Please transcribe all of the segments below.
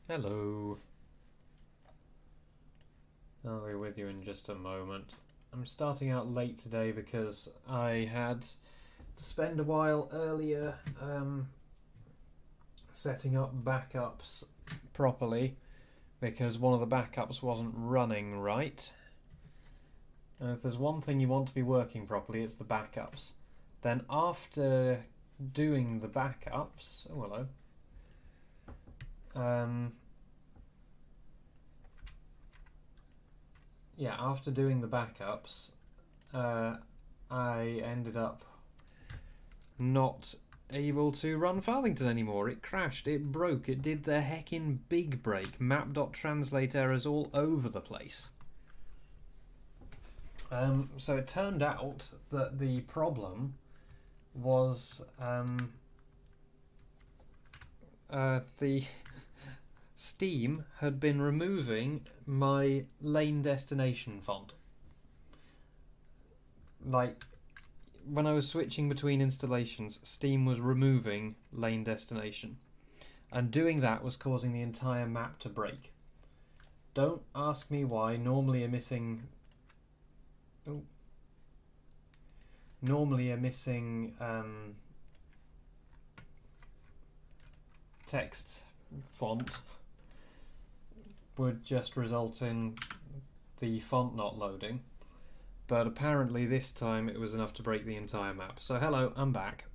Hello. I'll be with you in just a moment. I'm starting out late today because I had to spend a while earlier setting up backups properly because one of the backups wasn't running right. And if there's one thing you want to be working properly, it's the backups. Then after doing the backups... Oh, hello. After doing the backups, I ended up not able to run Farthington anymore. It crashed, it broke, it did the heckin' big break. Map.translate errors all over the place. So it turned out that the problem was the Steam had been removing my lane destination font. Like, when I was switching between installations, Steam was removing lane destination. And doing that was causing the entire map to break. Don't ask me why. Normally a missing text font would just result in the font not loading, but apparently this time it was enough to break the entire map. So hello, I'm back.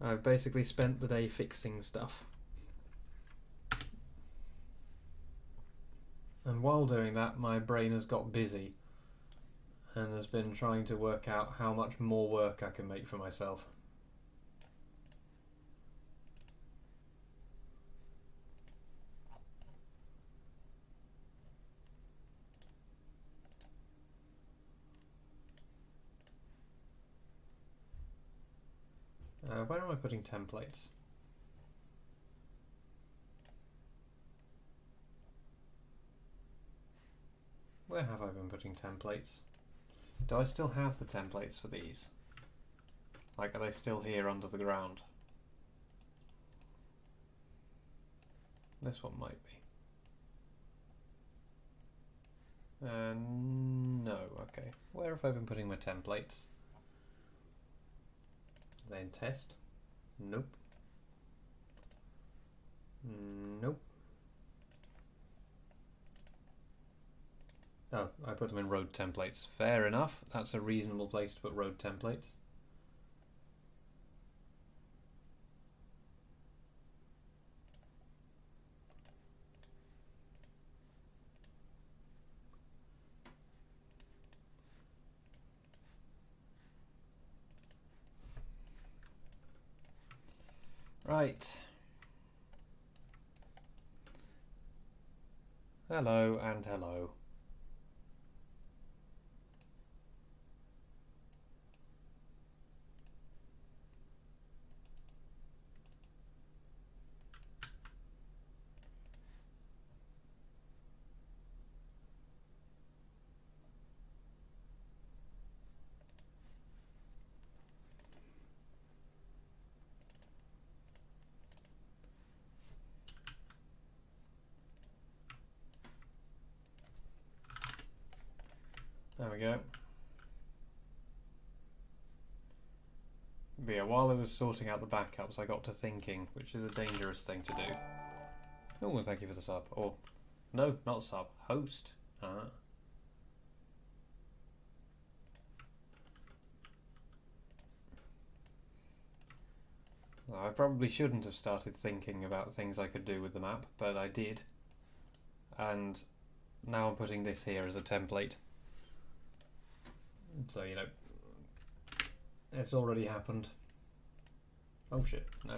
I've basically spent the day fixing stuff, and while doing that my brain has got busy and has been trying to work out how much more work I can make for myself. Where am I putting templates? Where have I been putting templates? Do I still have the templates for these? Like, are they still here under the ground? This one might be. No, okay. Where have I been putting my templates? Then test. Nope. Nope. Oh, I put them in road templates. Fair enough. That's a reasonable place to put road templates. Right. Hello and hello. There we go. But yeah, while I was sorting out the backups, I got to thinking, which is a dangerous thing to do. Oh, thank you for the sub. Or, no, not sub. Host. I probably shouldn't have started thinking about things I could do with the map, but I did. And now I'm putting this here as a template. So, you know, it's already happened. Oh shit, no.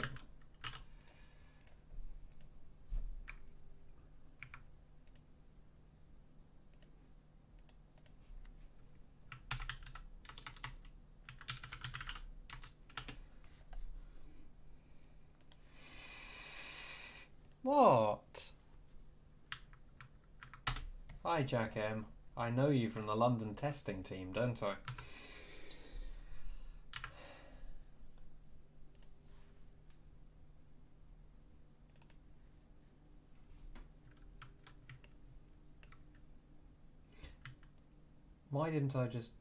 What? Hi, Jack M. I know you from the London testing team, don't I? Why didn't I just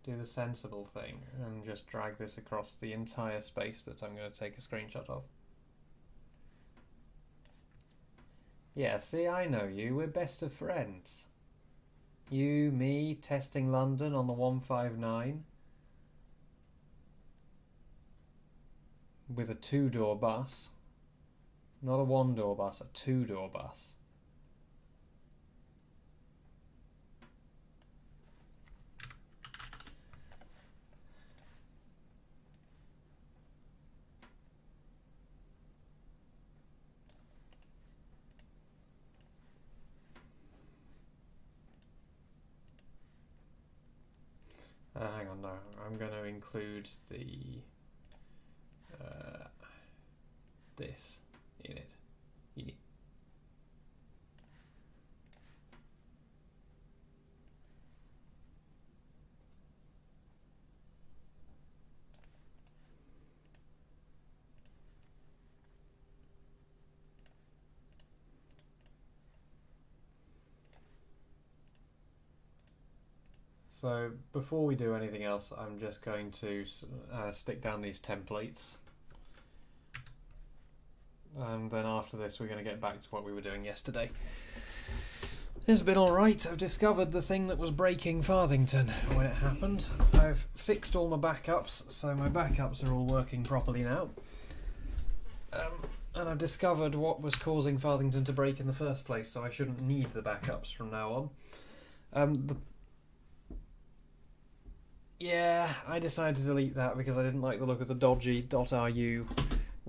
do the sensible thing and just drag this across the entire space that I'm going to take a screenshot of? Yeah, see, I know you. We're best of friends. You, me, testing London on the 159 with a 2-door bus. Not a 1-door bus, a 2-door bus. Hang on, no. I'm going to include the this in it. So before we do anything else, I'm just going to stick down these templates. And then after this, we're going to get back to what we were doing yesterday. It's been alright. I've discovered the thing that was breaking Farthington when it happened. I've fixed all my backups, so my backups are all working properly now. And I've discovered what was causing Farthington to break in the first place, so I shouldn't need the backups from now on. Yeah, I decided to delete that because I didn't like the look of the dodgy .ru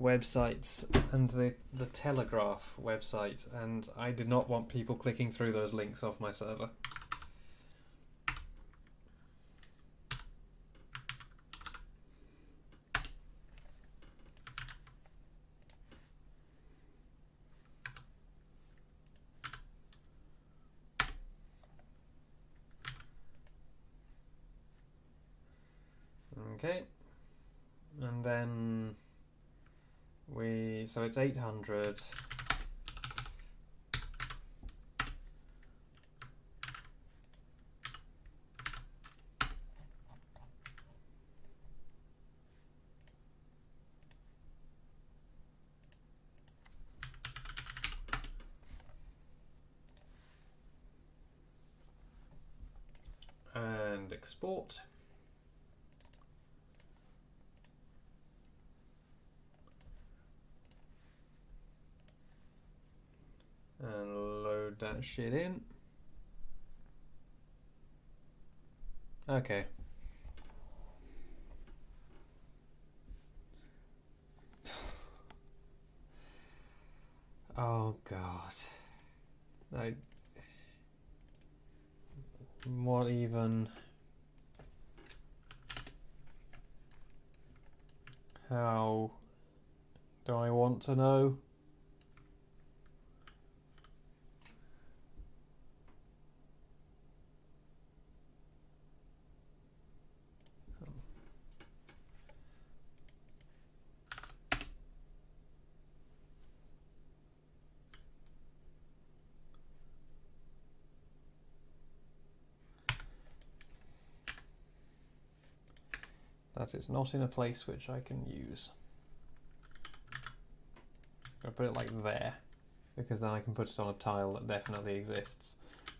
websites and the Telegraph website, and I did not want people clicking through those links off my server. Okay, and then so it's 800. And export. And load that shit in. Okay. Oh God. What even? How do I want to know? That it's not in a place which I can use. I'm going to put it like there, because then I can put it on a tile that definitely exists.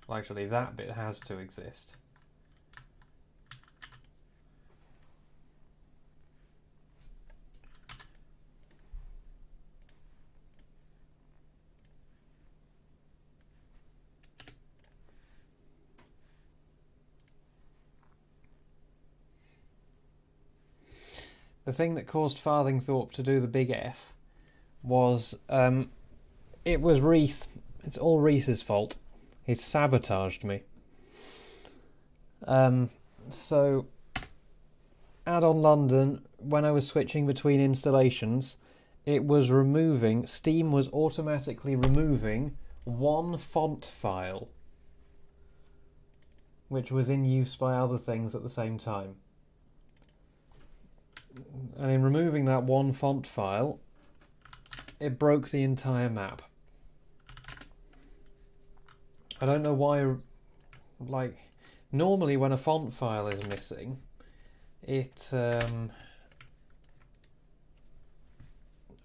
Well, actually, that bit has to exist. The thing that caused Farthingthorpe to do the big F was it was Reese. It's all Reese's fault. He sabotaged me. So add-on London, when I was switching between installations, it was removing, Steam was automatically removing one font file, which was in use by other things at the same time. And in removing that one font file, it broke the entire map. I don't know why like, normally when a font file is missing, it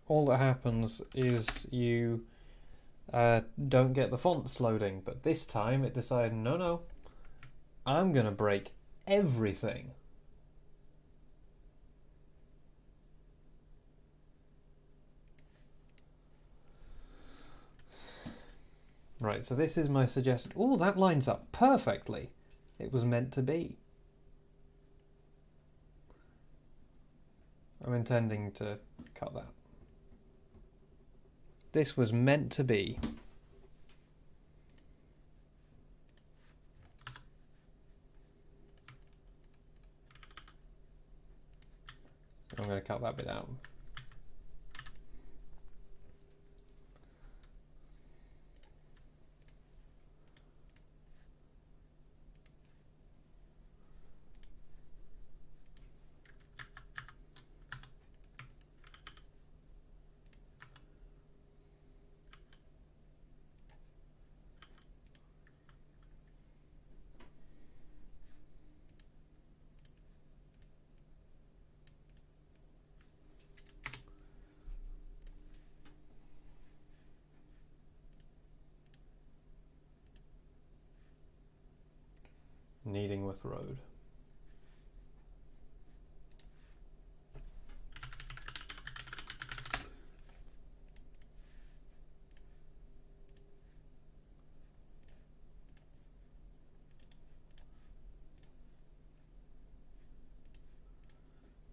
all that happens is you don't get the fonts loading. But this time it decided, no, I'm gonna break everything. Right, so this is my suggestion. Oh, that lines up perfectly. It was meant to be. I'm intending to cut that. This was meant to be. I'm going to cut that bit out. Needingworth Road.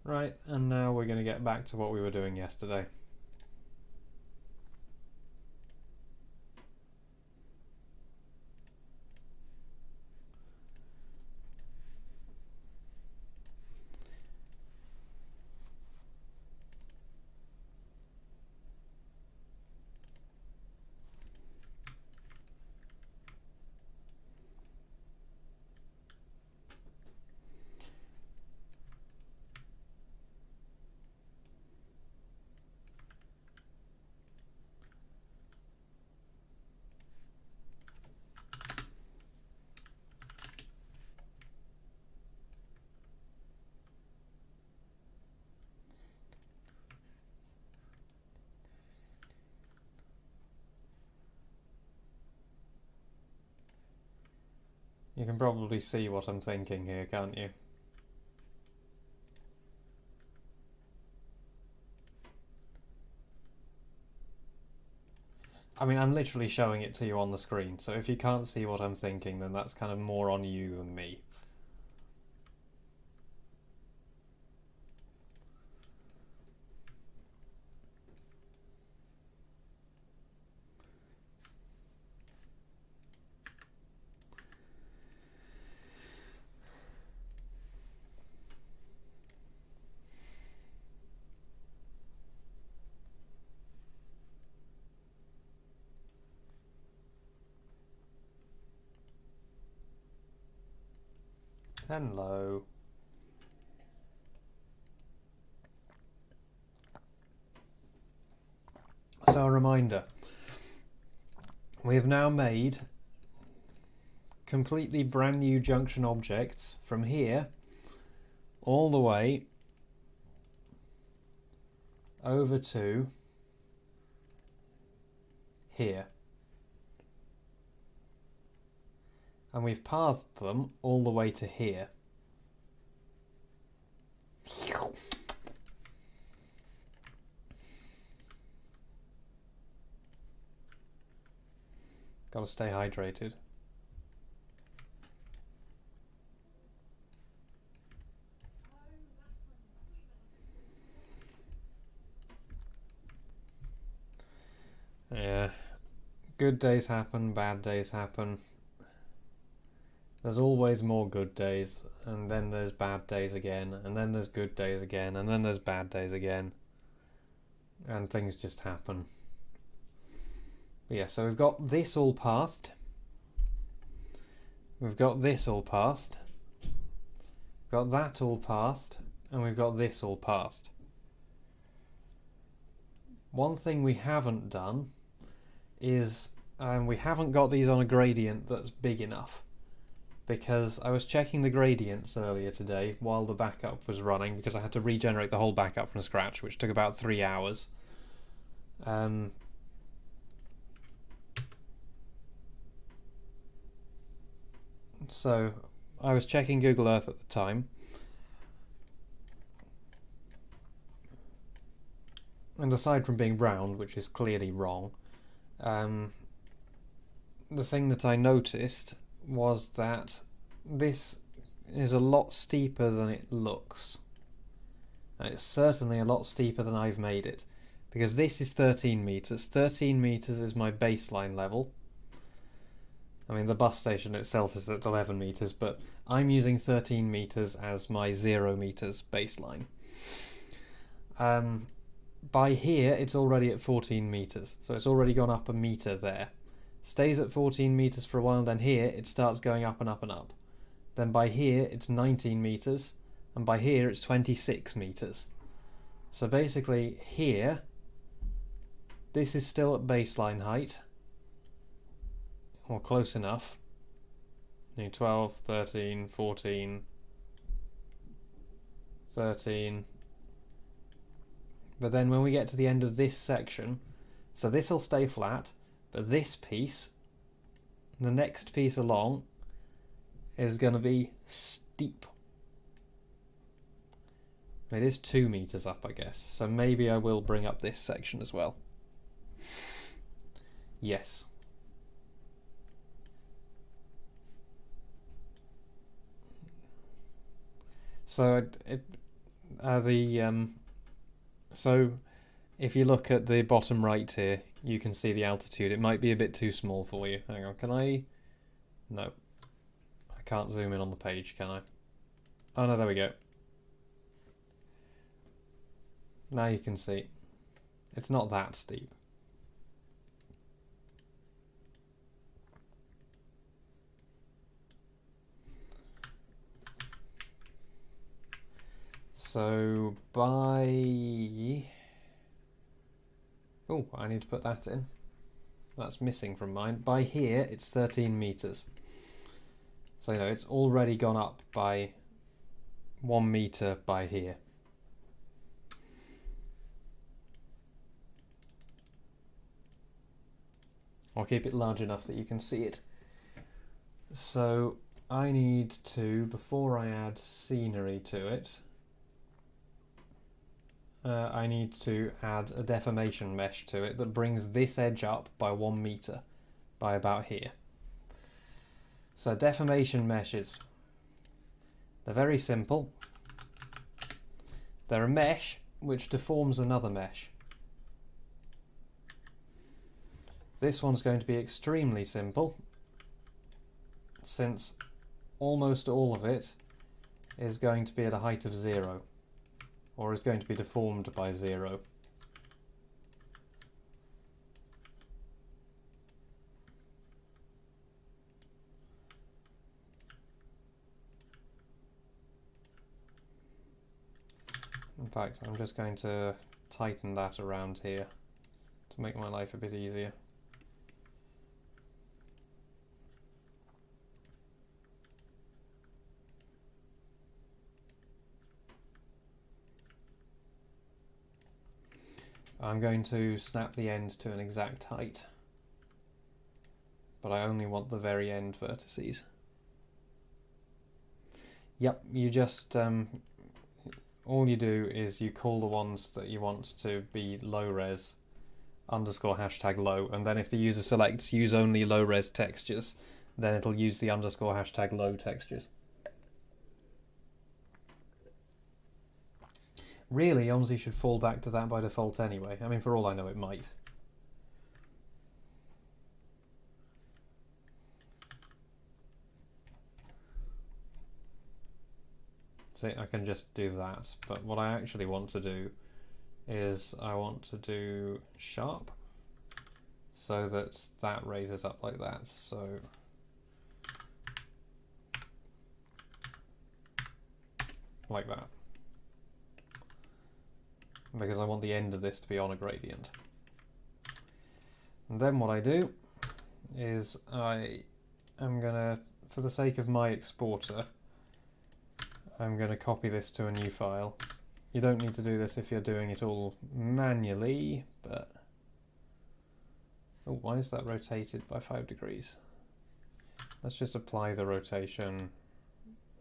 Right, and now we're going to get back to what we were doing yesterday. You can probably see what I'm thinking here, can't you? I mean, I'm literally showing it to you on the screen, so if you can't see what I'm thinking, then that's kind of more on you than me. Hello. So a reminder, we have now made completely brand new junction objects from here all the way over to here. And we've pathed them all the way to here. Gotta stay hydrated. Yeah. Good days happen, bad days happen. There's always more good days, and then there's bad days again, and then there's good days again, and then there's bad days again. And things just happen. But yeah, so we've got this all pathed. We've got this all pathed. We've got that all pathed. And we've got this all pathed. One thing we haven't done is we haven't got these on a gradient that's big enough. because I was checking the gradients earlier today while the backup was running, because I had to regenerate the whole backup from scratch, which took about 3 hours. So I was checking Google Earth at the time, and aside from being brown, which is clearly wrong, the thing that I noticed was that this is a lot steeper than it looks. And it's certainly a lot steeper than I've made it, because this is 13 meters. 13 meters is my baseline level. I mean, the bus station itself is at 11 meters, but I'm using 13 meters as my 0 meters baseline. By here, it's already at 14 meters, so it's already gone up a meter there. Stays at 14 meters for a while, then here it starts going up and up and up. Then by here it's 19 meters, and by here it's 26 meters. So basically here, this is still at baseline height, or close enough. 12, 13, 14, 13. But then when we get to the end of this section, so this will stay flat, but this piece, the next piece along, is going to be steep. It is 2 meters up, I guess, so maybe I will bring up this section as well. Yes. So so if you look at the bottom right here, you can see the altitude. It might be a bit too small for you. Hang on, can I? No. I can't zoom in on the page, can I? Oh no, there we go. Now you can see. It's not that steep. So by... Oh, I need to put that in. That's missing from mine. By here, it's 13 meters. So, you know, it's already gone up by 1 meter by here. I'll keep it large enough that you can see it. So I need to, before I add scenery to it, I need to add a deformation mesh to it that brings this edge up by 1 meter, by about here. So deformation meshes, they're very simple. They're a mesh which deforms another mesh. This one's going to be extremely simple, since almost all of it is going to be at a height of 0. Or is going to be deformed by 0. In fact, I'm just going to tighten that around here to make my life a bit easier. I'm going to snap the end to an exact height, but I only want the very end vertices. Yep, you just, all you do is you call the ones that you want to be low res underscore hashtag low, and then if the user selects use only low res textures, then it'll use the underscore hashtag low textures. Really, OMSI should fall back to that by default anyway. I mean, for all I know, it might. See, I can just do that, but what I actually want to do is I want to do sharp so that that raises up like that. So like that. Because I want the end of this to be on a gradient. And then what I do is I am going to for the sake of my exporter, I'm going to copy this to a new file. You don't need to do this if you're doing it all manually, but... Oh, why is that rotated by 5 degrees? Let's just apply the rotation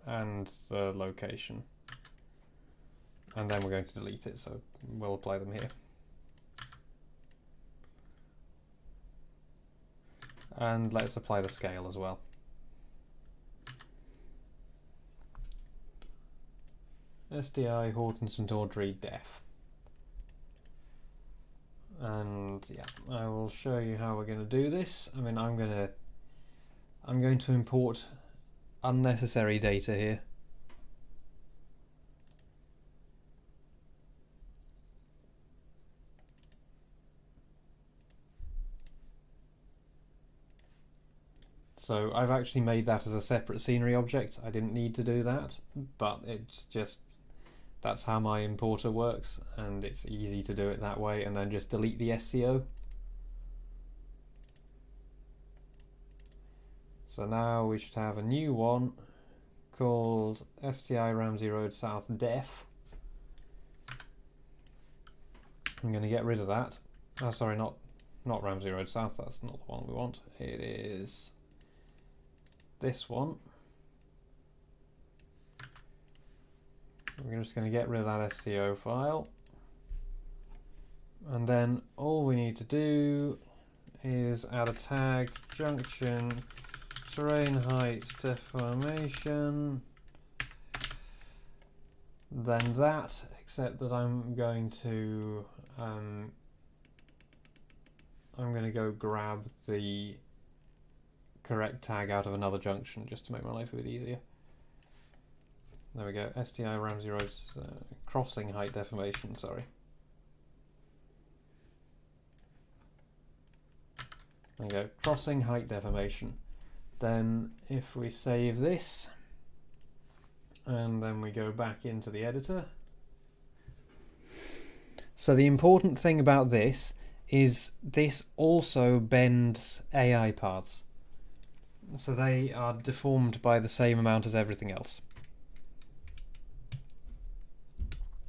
and the location. And then we're going to delete it, so we'll apply them here. And let's apply the scale as well. SDI Horton St Audrey def. And yeah, I will show you how we're going to do this. I mean, I'm going to import unnecessary data here. So I've actually made that as a separate scenery object. I didn't need to do that, but it's just, that's how my importer works, and it's easy to do it that way, and then just delete the SCO. So now we should have a new one called STI Ramsey Road South def. I'm going to get rid of that. Oh, sorry, not Ramsey Road South, that's not the one we want. It is this one. We're just going to get rid of that SCO file, and then all we need to do is add a tag junction terrain height deformation, then that, except that I'm going to go grab the correct tag out of another junction just to make my life a bit easier. There we go, STI Ramsey Road's crossing height deformation, sorry. There you go, crossing height deformation. Then if we save this, and then we go back into the editor. So the important thing about this is this also bends AI paths. So they are deformed by the same amount as everything else.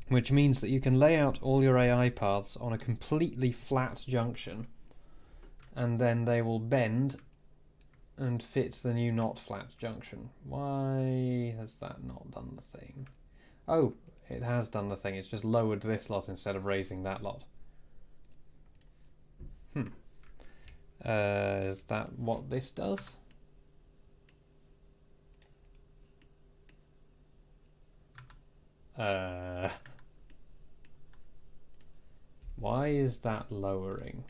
Which means that you can lay out all your AI paths on a completely flat junction, and then they will bend and fit the new not flat junction. Why has that not done the thing? Oh, it has done the thing. It's just lowered this lot instead of raising that lot. Is that what this does? Why is that lowering?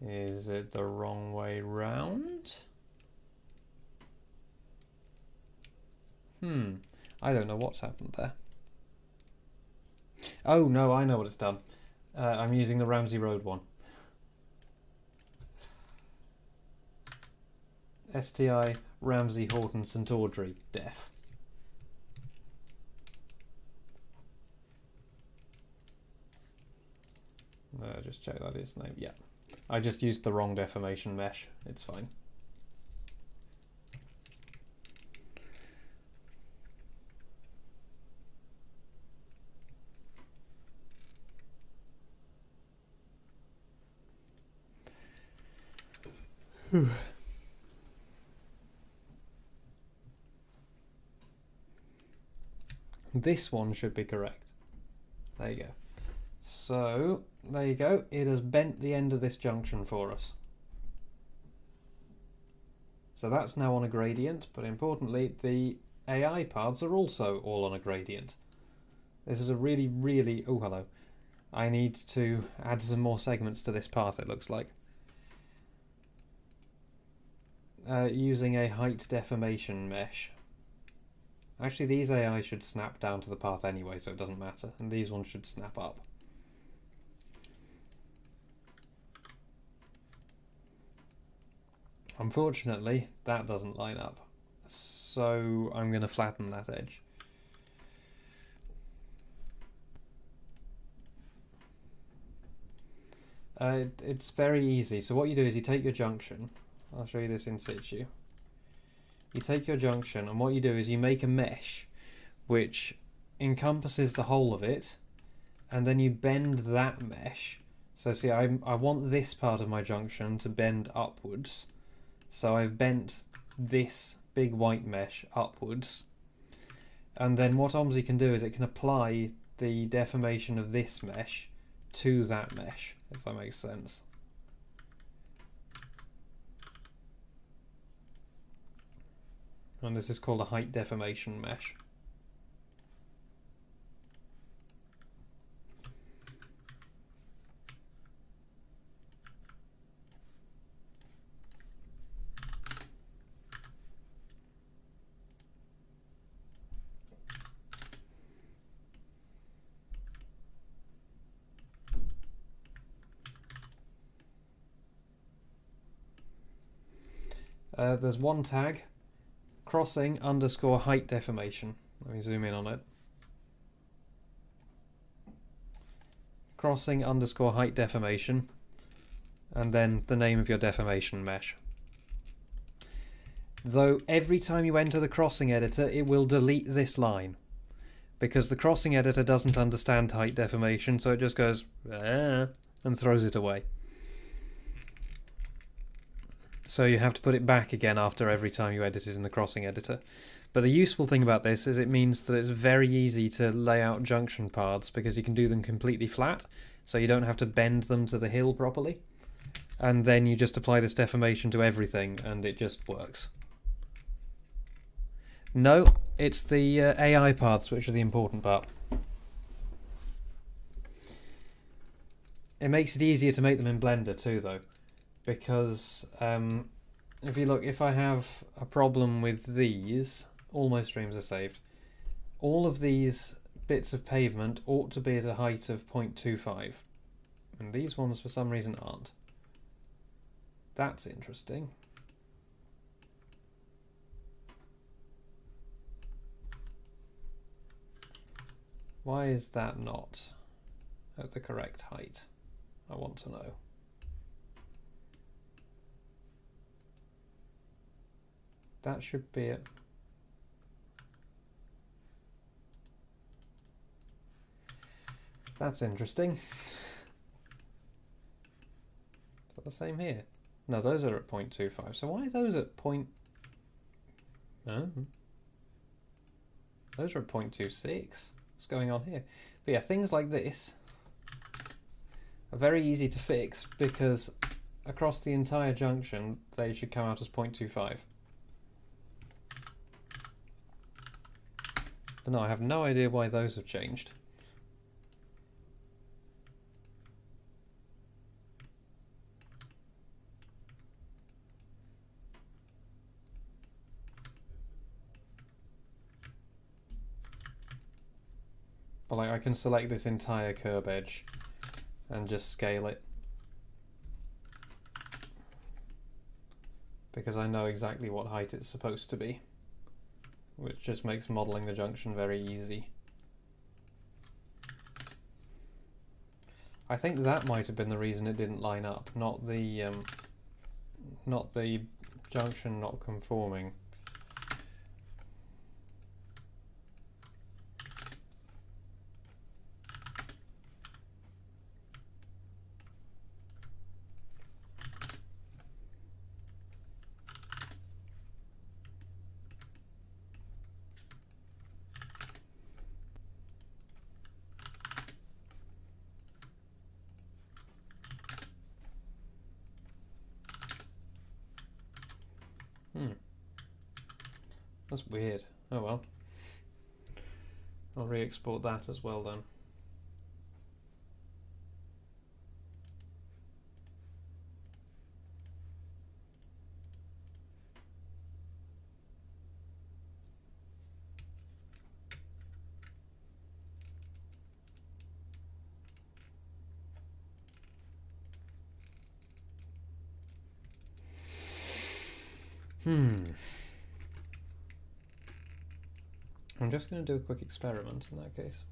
Is it the wrong way round? I don't know what's happened there. Oh no, I know what it's done. I'm using the Ramsey Road one. STI Ramsey Horton St Audrey def. Just check that is the name. Yeah. I just used the wrong deformation mesh. It's fine. This one should be correct. There you go. So, there you go. It has bent the end of this junction for us. So that's now on a gradient, but importantly, the AI paths are also all on a gradient. This is a really, really... Oh, hello. I need to add some more segments to this path, it looks like. Using a height deformation mesh. Actually, these AI should snap down to the path anyway, so it doesn't matter. And these ones should snap up. Unfortunately, that doesn't line up. So I'm going to flatten that edge. It's very easy. So what you do is you take your junction. I'll show you this in situ. You take your junction, and what you do is you make a mesh which encompasses the whole of it, and then you bend that mesh. So see, I want this part of my junction to bend upwards. So I've bent this big white mesh upwards. And then what OMSI can do is it can apply the deformation of this mesh to that mesh, if that makes sense. And this is called a height deformation mesh. There's one tag, crossing underscore height deformation. Let me zoom in on it. Crossing underscore height deformation, and then the name of your deformation mesh. Though every time you enter the crossing editor, it will delete this line, because the crossing editor doesn't understand height deformation, so it just goes and throws it away. So you have to put it back again after every time you edit it in the crossing editor. But the useful thing about this is it means that it's very easy to lay out junction paths, because you can do them completely flat, so you don't have to bend them to the hill properly. And then you just apply this deformation to everything, and it just works. No, it's the AI paths which are the important part. It makes it easier to make them in Blender too, though. Because if you look, if I have a problem with these, all my streams are saved. All of these bits of pavement ought to be at a height of 0.25, and these ones for some reason aren't. That's interesting. Why is that not at the correct height? I want to know. That should be it. That's interesting. Is that the same here? No, those are at 0.25. So why are those at point... No. Those are at 0.26. What's going on here? But yeah, things like this are very easy to fix, because across the entire junction they should come out as 0.25. But no, I have no idea why those have changed. But like, I can select this entire curb edge and just scale it, because I know exactly what height it's supposed to be, which just makes modelling the junction very easy. I think that might have been the reason it didn't line up, not the junction not conforming. That's weird. Oh well. I'll re-export that as well then. I'm just going to do a quick experiment in that case.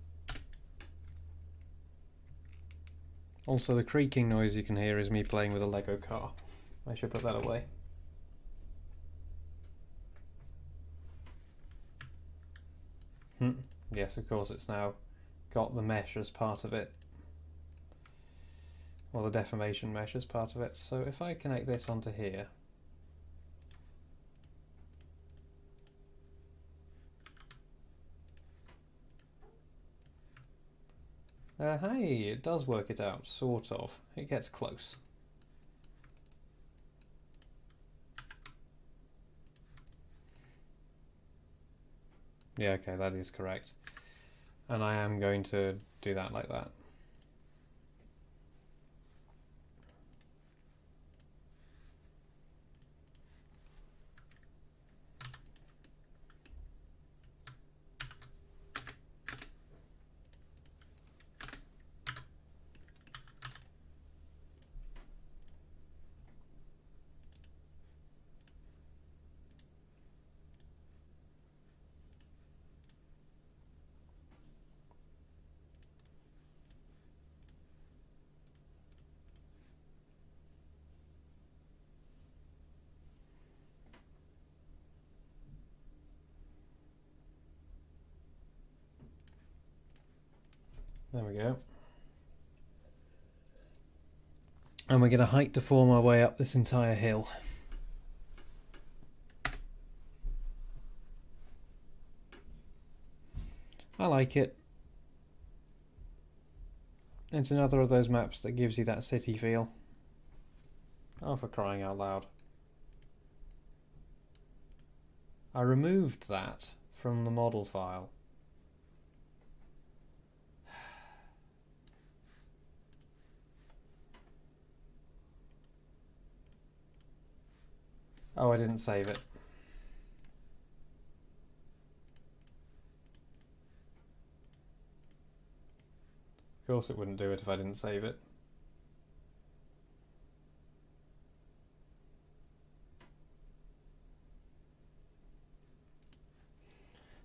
Also, the creaking noise you can hear is me playing with a Lego car. I should put that away. Yes, of course, it's now got the mesh as part of it. Or the deformation mesh as part of it. So if I connect this onto here, hey, it does work it out, sort of. It gets close. Yeah, okay, that is correct. And I am going to do that like that. There we go. And we're going to height deform our way up this entire hill. I like it. It's another of those maps that gives you that city feel. Oh, for crying out loud. I removed that from the model file. Oh, I didn't save it. Of course it wouldn't do it if I didn't save it.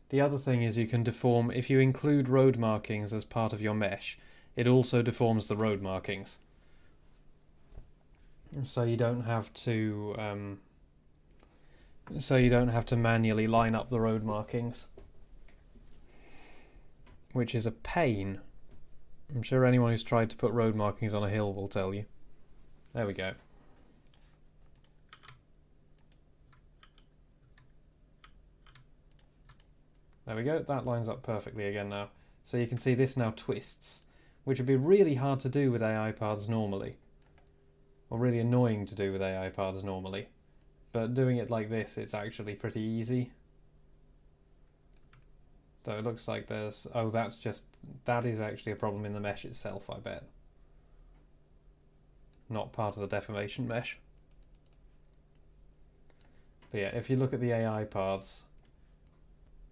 The other thing is you can deform, if you include road markings as part of your mesh, it also deforms the road markings. So you don't have to manually line up the road markings, which is a pain. I'm sure anyone who's tried to put road markings on a hill will tell you. There we go. There we go, that lines up perfectly again now. So you can see this now twists, which would be really hard to do with AI paths normally. Or really annoying to do with AI paths normally. But doing it like this, it's actually pretty easy. Though it looks like there's... Oh, that is actually a problem in the mesh itself, I bet. Not part of the deformation mesh. But yeah, if you look at the AI paths,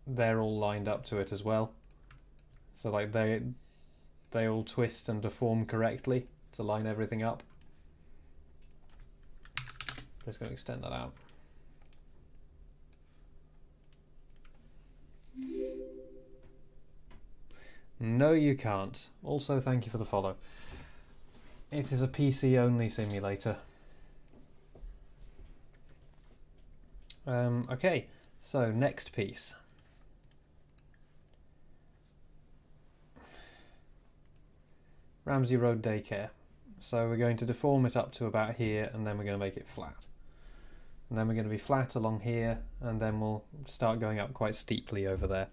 they're all lined up to it as well. So like they all twist and deform correctly to line everything up. Just going to extend that out. No, you can't. Also, thank you for the follow. It is a PC-only simulator. Okay, so next piece. Ramsey Road Daycare. So we're going to deform it up to about here, and then we're going to make it flat. And then we're going to be flat along here, and then we'll start going up quite steeply over there.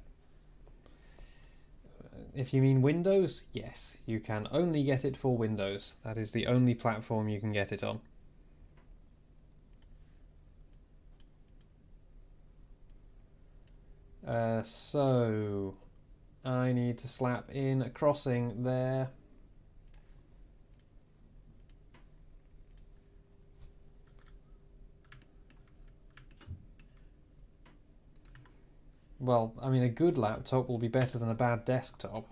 If you mean Windows, yes, you can only get it for Windows. That is the only platform you can get it on. So I need to slap in a crossing there. Well, I mean, a good laptop will be better than a bad desktop.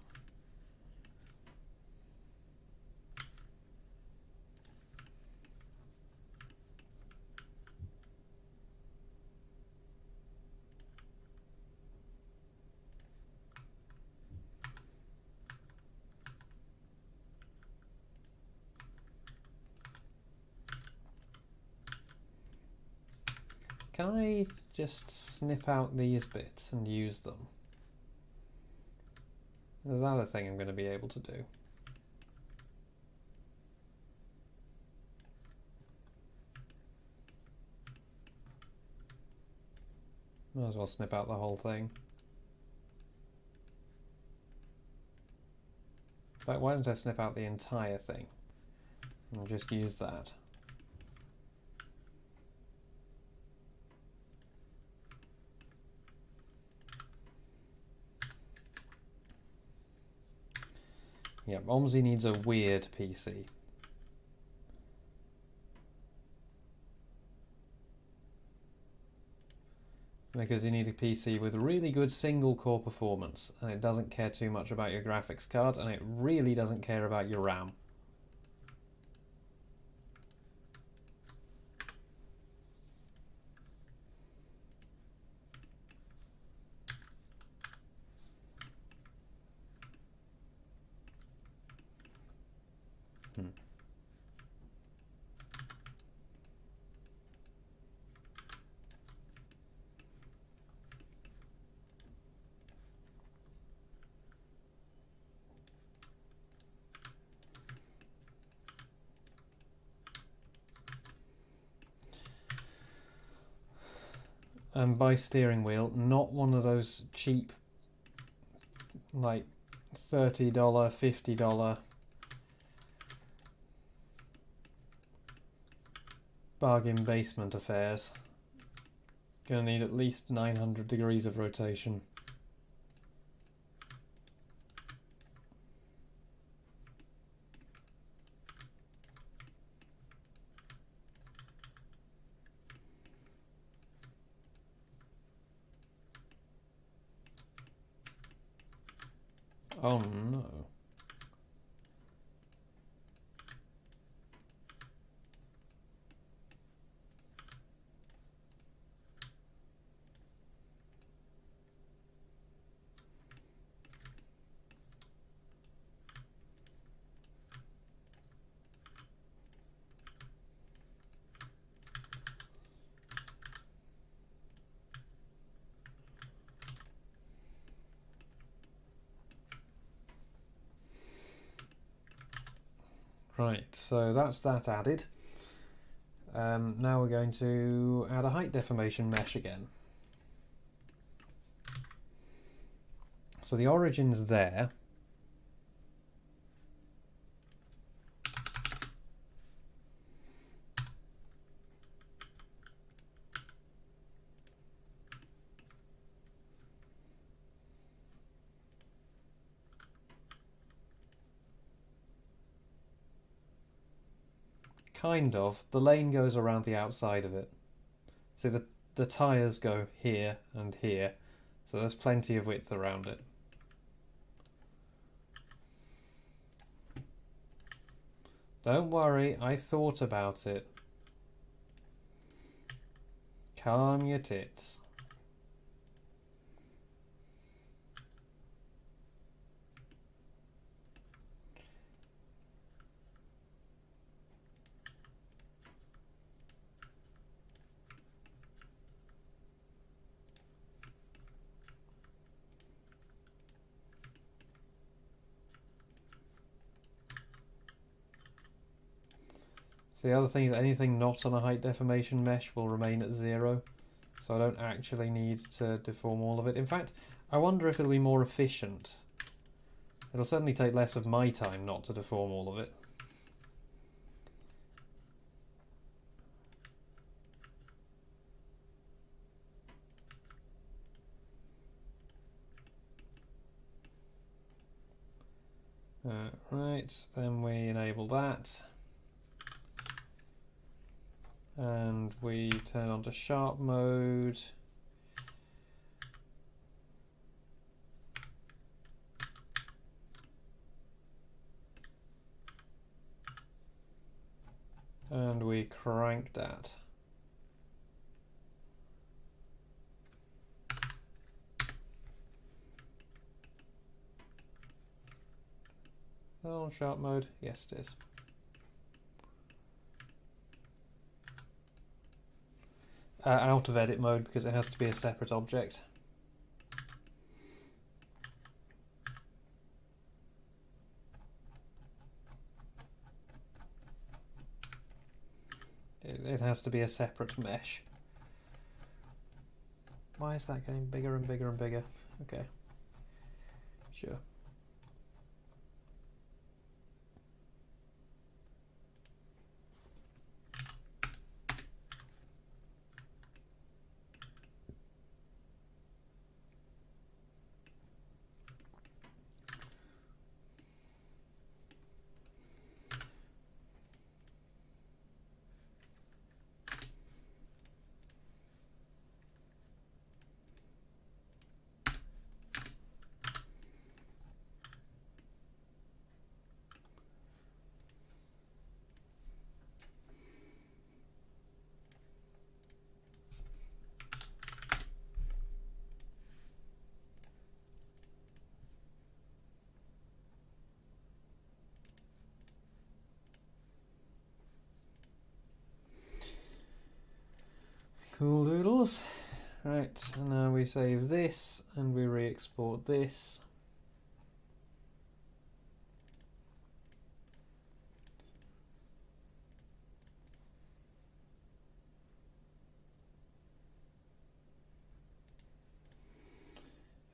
can I just snip out these bits and use them? Is that a thing I'm going to be able to do? Might as well snip out the whole thing. But why don't I snip out the entire thing and just use that? Yep, OMSI needs a weird PC. Because you need a PC with really good single core performance, and it doesn't care too much about your graphics card, and it really doesn't care about your RAM. And by steering wheel, not one of those cheap, like $30, $50 bargain basement affairs. Gonna need at least 900 degrees of rotation. Oh no. Right, so that's that added. Now we're going to add a height deformation mesh again. So the origin's there. Kind of. The lane goes around the outside of it. So the tyres go here and here. So there's plenty of width around it. Don't worry, I thought about it. Calm your tits. So the other thing is anything not on a height deformation mesh will remain at 0. So I don't actually need to deform all of it. In fact, I wonder if it'll be more efficient. It'll certainly take less of my time not to deform all of it. Right, then we enable that. And we turn on to sharp mode. And we crank that. On sharp mode? Yes, it is. out of edit mode because it has to be a separate object. It has to be a separate mesh. Why is that getting bigger and bigger and bigger? Okay. Sure. Cool doodles. Right, and now we save this and we re-export this.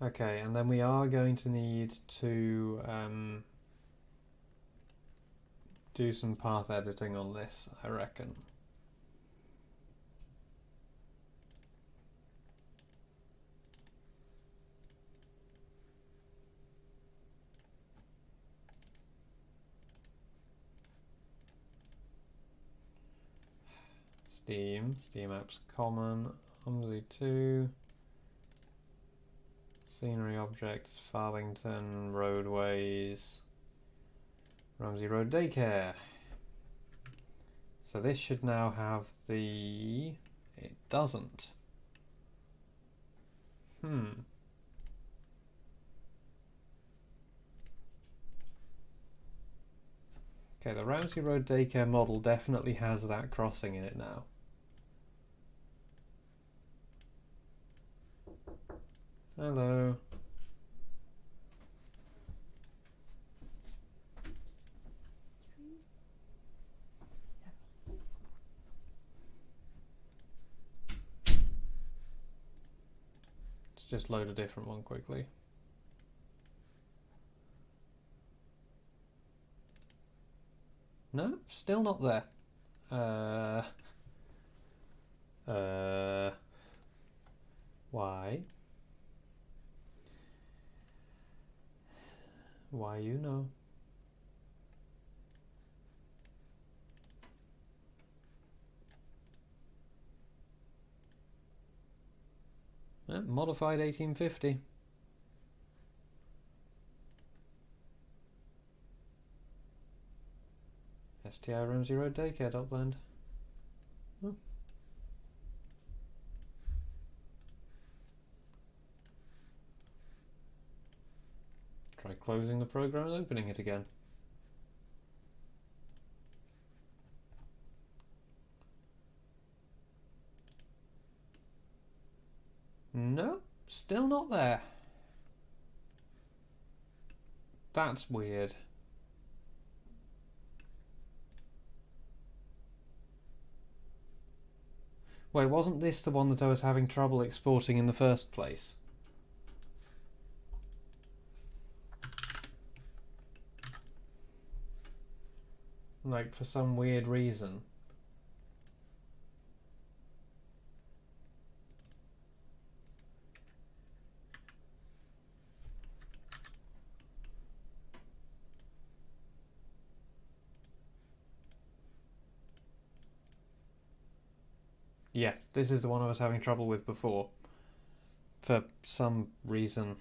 Okay, and then we are going to need to do some path editing on this, I reckon. Steam apps common, OMSI2, scenery objects, Farthington, roadways, Ramsey Road Daycare. So this should now have the... It doesn't. Okay, the Ramsey Road Daycare model definitely has that crossing in it now. Hello. Let's just load a different one quickly. No, still not there. Why? Why, you know. Modified 1850. STI Ramsey Road Daycare .blend. Oh. Try closing the program and opening it again. No, still not there. That's weird. Wait, wasn't this the one that I was having trouble exporting in the first place? Like, for some weird reason. Yeah, this is the one I was having trouble with before. For some reason.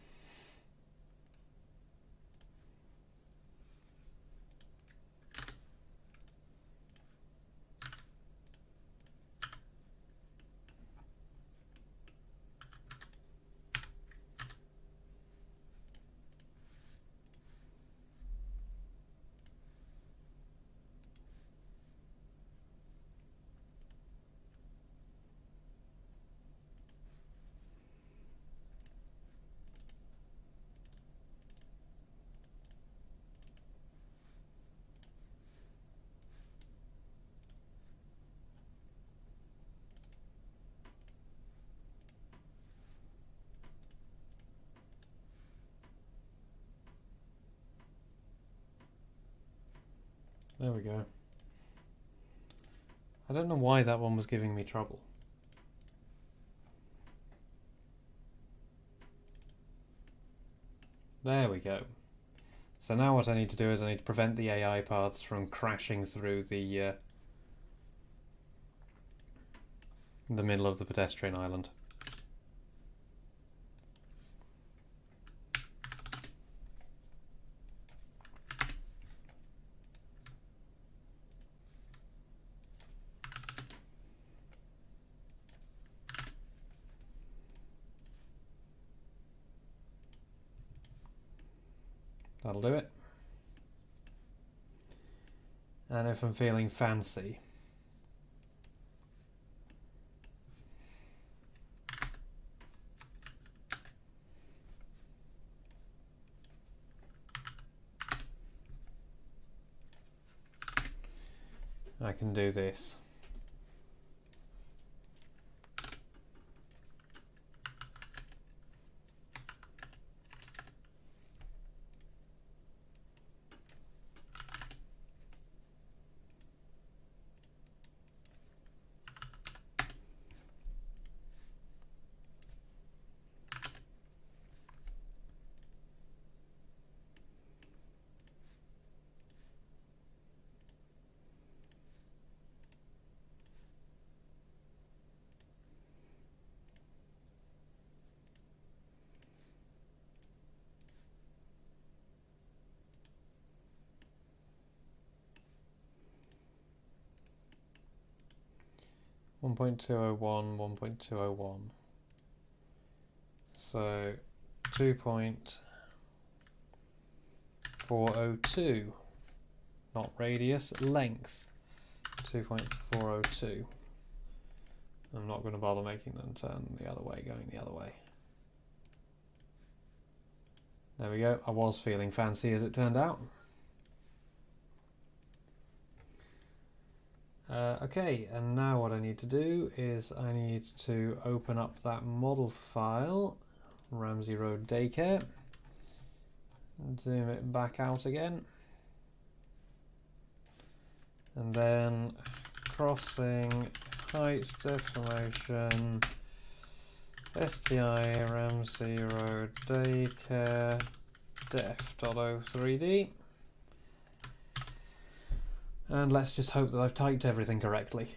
There we go. I don't know why that one was giving me trouble. There we go. So now what I need to do is I need to prevent the AI paths from crashing through the middle of the pedestrian island. That'll do it. And if I'm feeling fancy, I can do this. One point two oh one, 1.201. So 2.402. Not radius, length. 2.402. I'm not going to bother making them turn the other way, going the other way. There we go. I was feeling fancy as it turned out. Okay, and now what I need to do is I need to open up that model file, Ramsey Road Daycare, zoom it back out again, and then crossing height deformation STI Ramsey Road Daycare def.o3d. And let's just hope that I've typed everything correctly.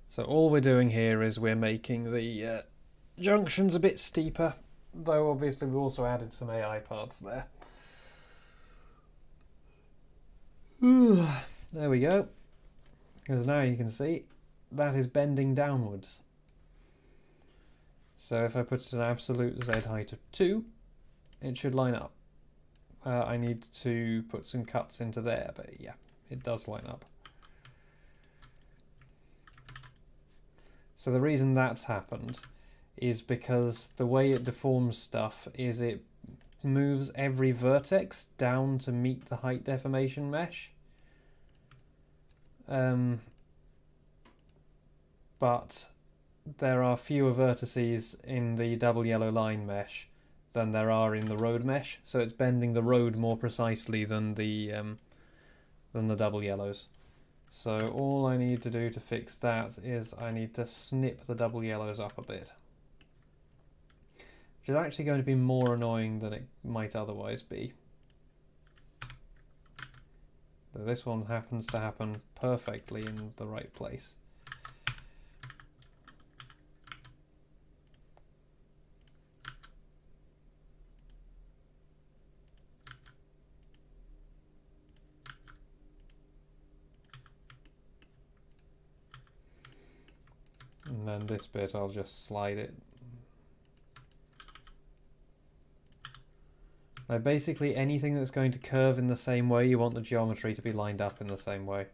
So all we're doing here is we're making the junctions a bit steeper, though obviously we've also added some AI parts there. There we go. Because now you can see that is bending downwards. So if I put an absolute Z height of 2, it should line up. I need to put some cuts into there, but yeah, it does line up. So the reason that's happened is because the way it deforms stuff is it moves every vertex down to meet the height deformation mesh. But there are fewer vertices in the double yellow line mesh than there are in the road mesh, so it's bending the road more precisely than the double yellows. So all I need to do to fix that is I need to snip the double yellows up a bit, which is actually going to be more annoying than it might otherwise be. Though this one happens to happen perfectly in the right place. And then this bit I'll just slide it. Now basically anything that's going to curve in the same way, you want the geometry to be lined up in the same way.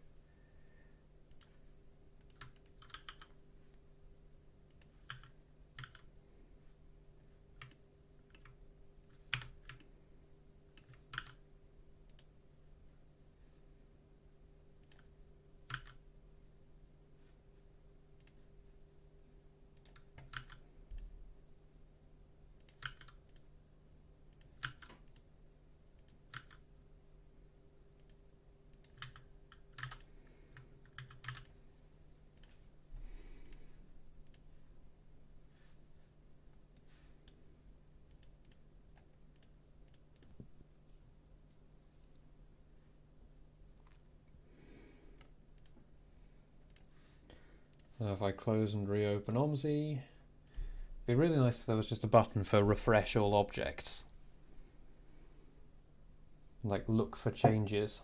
If I close and reopen OMSI, it'd be really nice if there was just a button for refresh all objects. Like look for changes.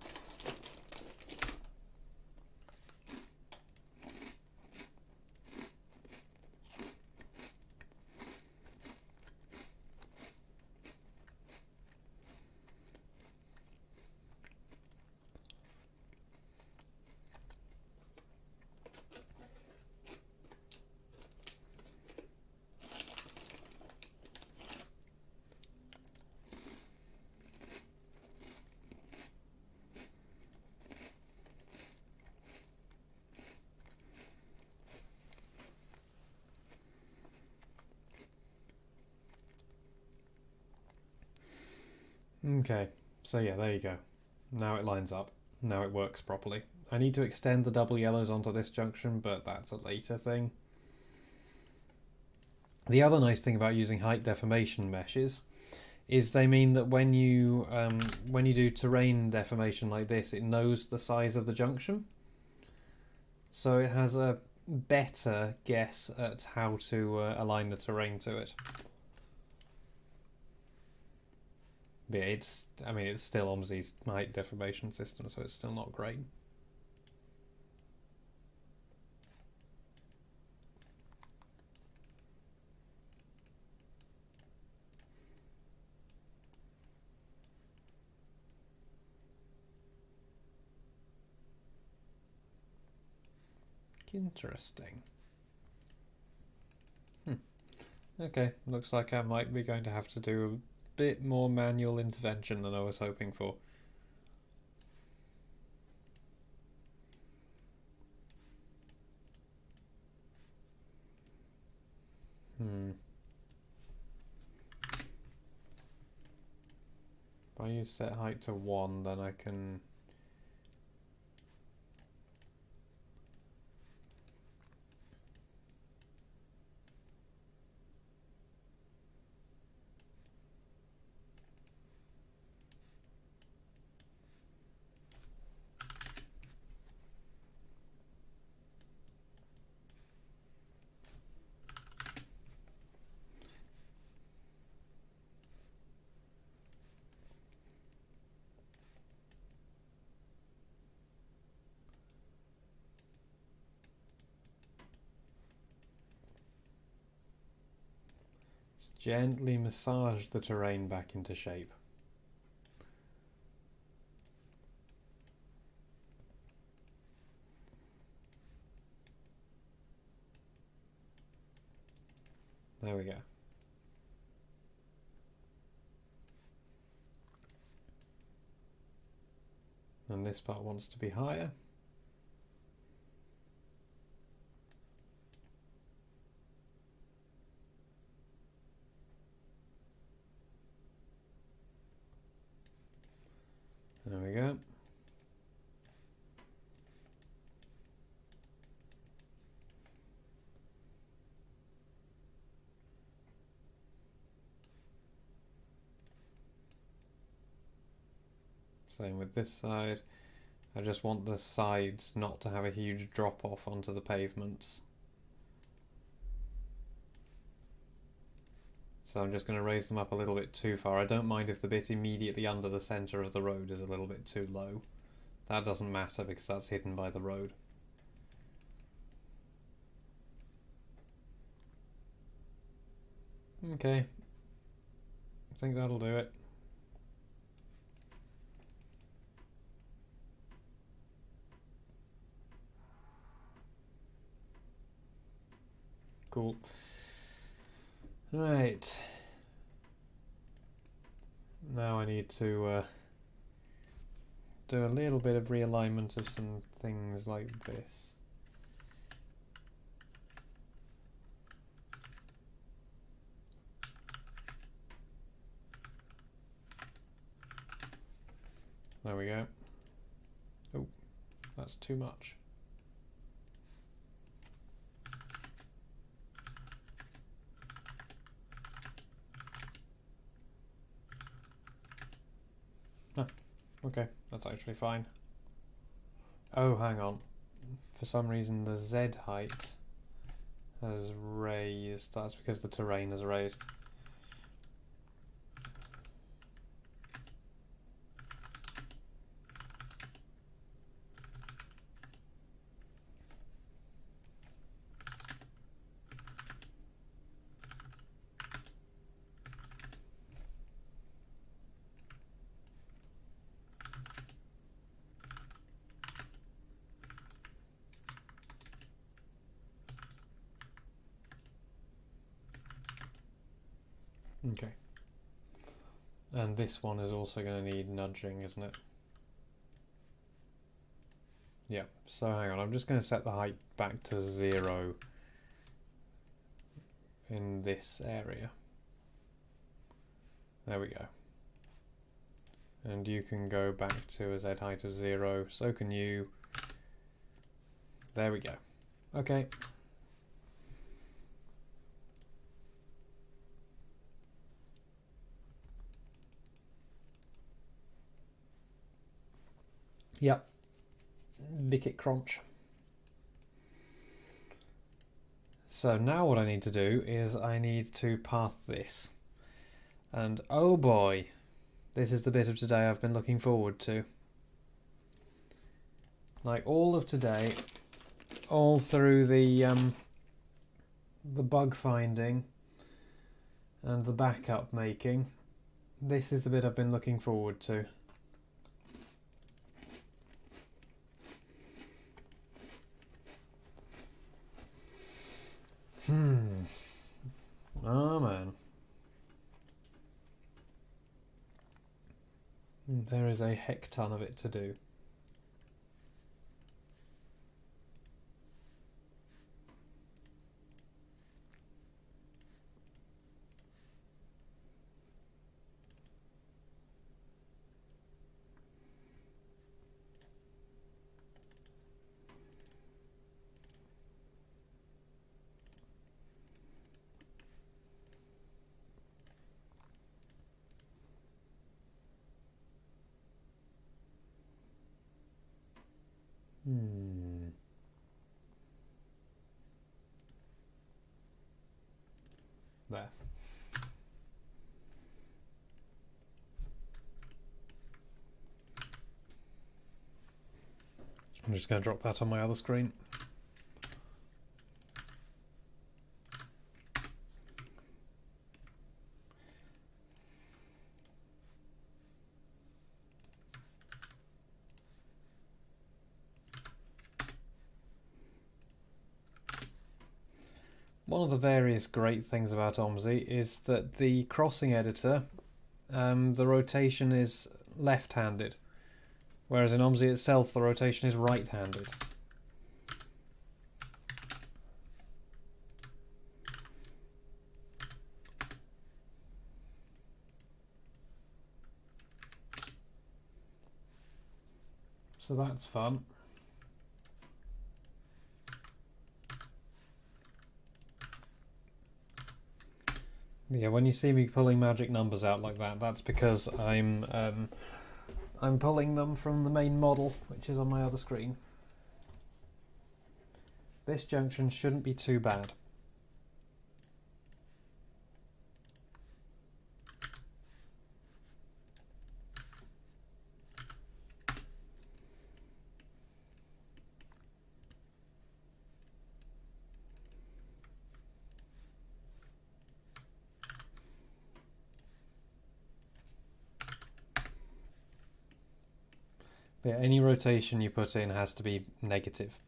Okay, so yeah, there you go. Now it lines up. Now it works properly. I need to extend the double yellows onto this junction, but that's a later thing. The other nice thing about using height deformation meshes is they mean that when you do terrain deformation like this, it knows the size of the junction. So it has a better guess at how to align the terrain to it. But yeah, it's still OMSI's height deformation system, so it's still not great. Interesting. Okay, looks like I might be going to have to do a bit more manual intervention than I was hoping for. If I use set height to 1, then I can... gently massage the terrain back into shape. There we go. And this part wants to be higher. There we go. Same with this side. I just want the sides not to have a huge drop off onto the pavements. So I'm just going to raise them up a little bit too far. I don't mind if the bit immediately under the centre of the road is a little bit too low. That doesn't matter because that's hidden by the road. Okay. I think that'll do it. Cool. Right. Now I need to do a little bit of realignment of some things like this. There we go. Oh, that's too much. Okay, that's actually fine. Oh, hang on. For some reason the Z height has raised. That's because the terrain has raised. Okay. And this one is also going to need nudging, isn't it? Yeah, so hang on, I'm just going to set the height back to 0 in this area. There we go. And you can go back to a Z height of 0, so can you. There we go. Okay. Yep. Bicket crunch. So now what I need to do is I need to path this. And oh boy, this is the bit of today I've been looking forward to. Like all of today, all through the bug finding and the backup making, this is the bit I've been looking forward to. Oh man. There is a heck ton of it to do. There. I'm just going to drop that on my other screen. One of the various great things about OMSI is that the crossing editor, the rotation is left-handed, whereas in OMSI itself the rotation is right-handed. So that's fun. Yeah, when you see me pulling magic numbers out like that, that's because I'm pulling them from the main model, which is on my other screen. This junction shouldn't be too bad. Yeah, any rotation you put in has to be negative.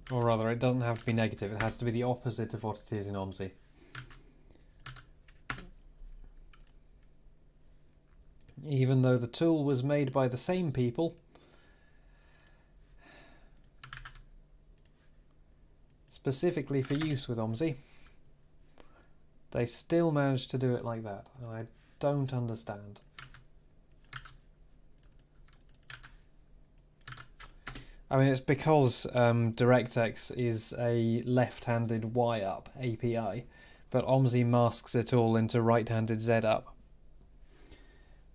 Or rather, it doesn't have to be negative, it has to be the opposite of what it is in OMSI. Even though the tool was made by the same people, specifically for use with OMSI, they still managed to do it like that, and I don't understand. I mean, it's because DirectX is a left-handed Y-up API, but OMSI masks it all into right-handed Z-up.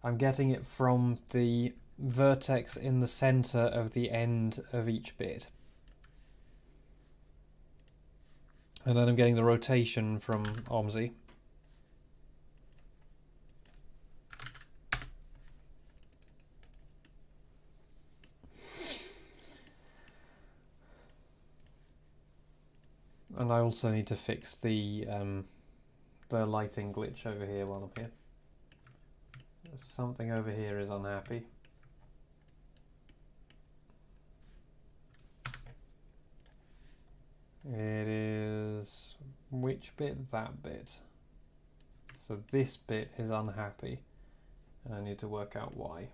I'm getting it from the vertex in the center of the end of each bit. And then I'm getting the rotation from OMSI. And I also need to fix the lighting glitch over here while I'm here. Something over here is unhappy. It is... which bit? That bit. So this bit is unhappy. And I need to work out why.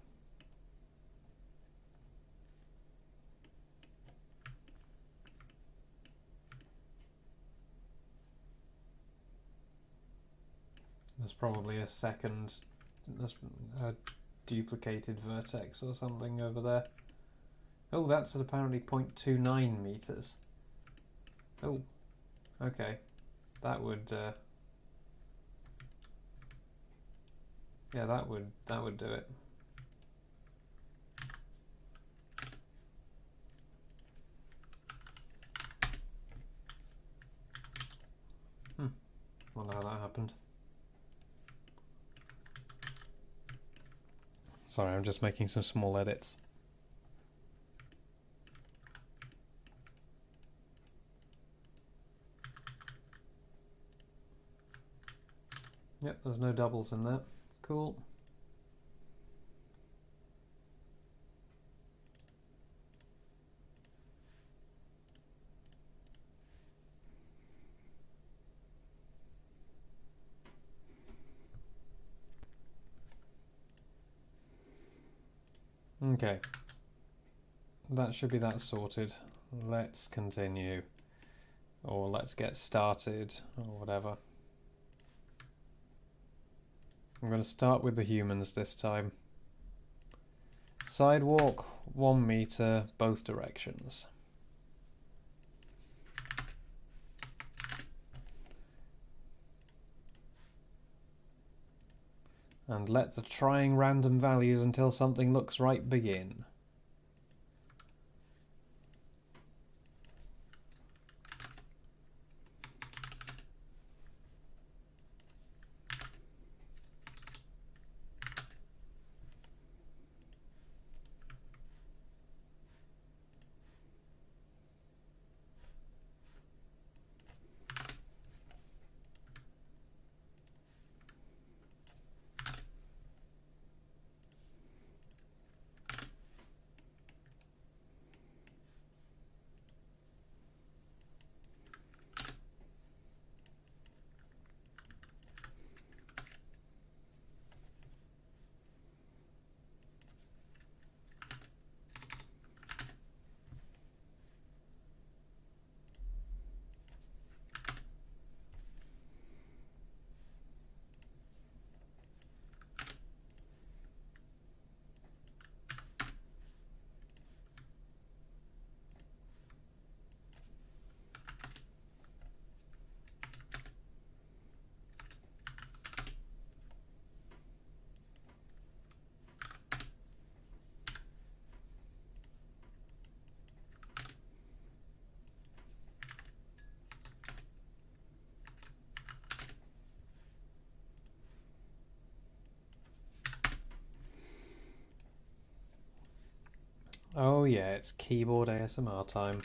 There's probably a second... there's a duplicated vertex or something over there. Oh, that's at apparently 0.29 meters. Oh, okay. That would yeah, that would do it. Wonder how that happened. Sorry, I'm just making some small edits. Yep, there's no doubles in there. Cool. Okay. That should be that sorted. Let's continue. Or let's get started, or whatever. I'm going to start with the humans this time. Sidewalk, 1 meter, both directions. And let the trying random values until something looks right begin. Oh yeah, it's keyboard ASMR time.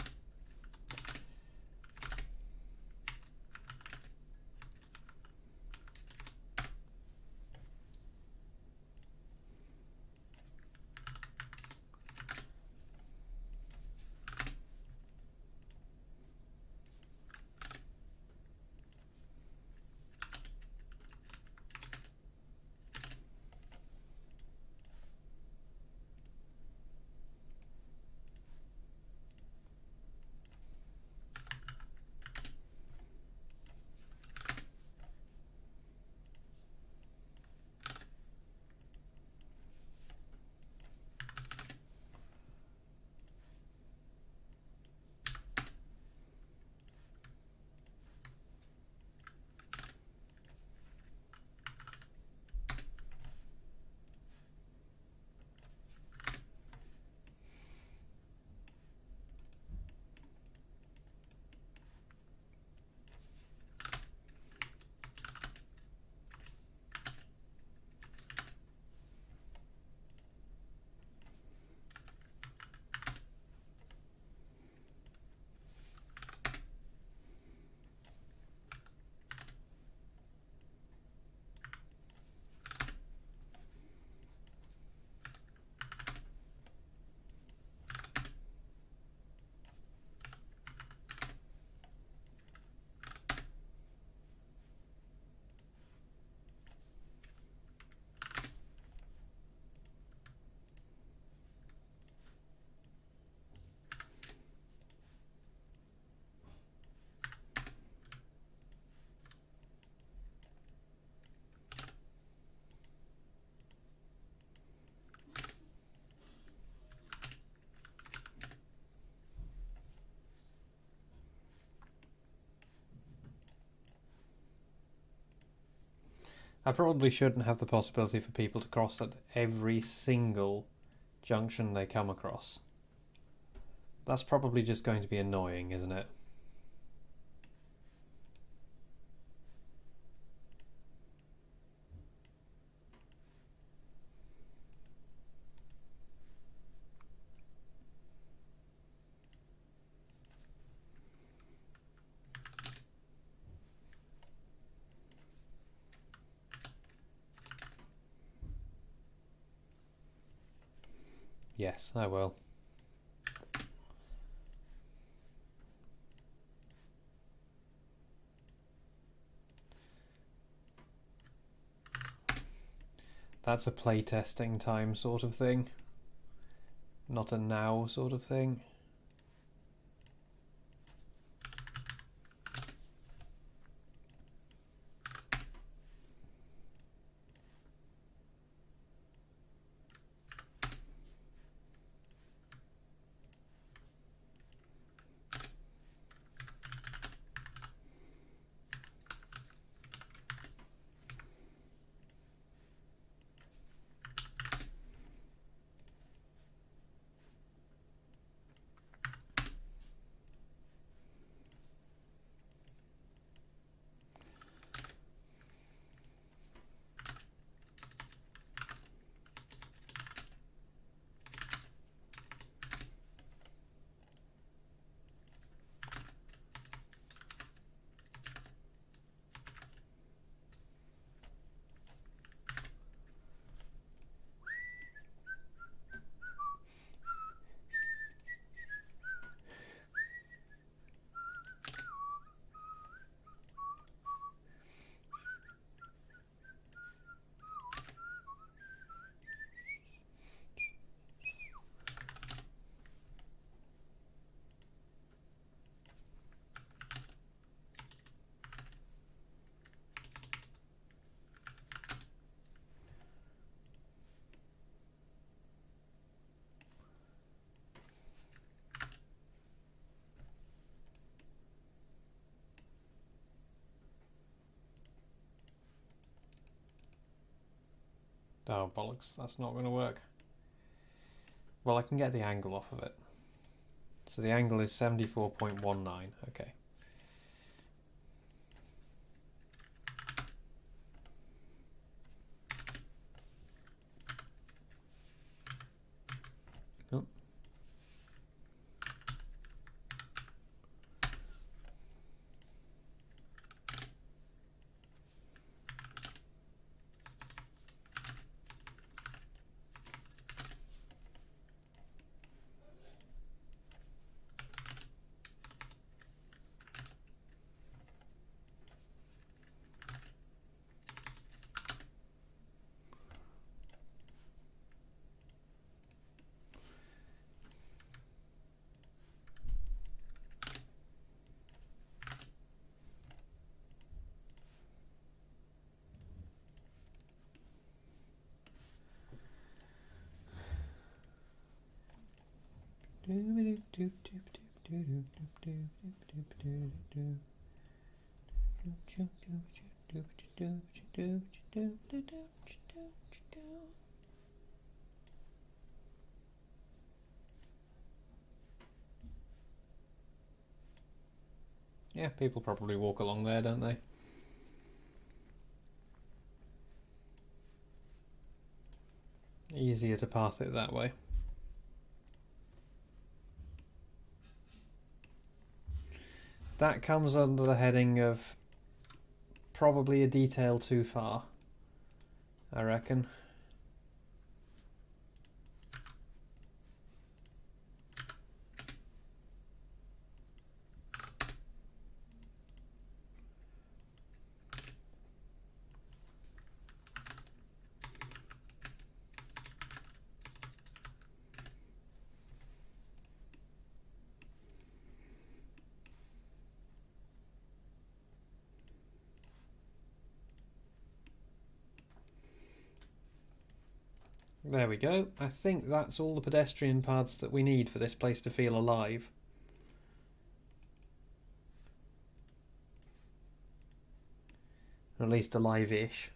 I probably shouldn't have the possibility for people to cross at every single junction they come across. That's probably just going to be annoying, isn't it? Yes, I will. That's a playtesting time sort of thing, not a now sort of thing. Oh, bollocks, that's not going to work. Well, I can get the angle off of it. So the angle is 74.19, okay. Oh. Yeah, people probably walk along there, don't they? Easier to path it that way. That comes under the heading of probably a detail too far, I reckon. There we go. I think that's all the pedestrian paths that we need for this place to feel alive. Or at least alive-ish.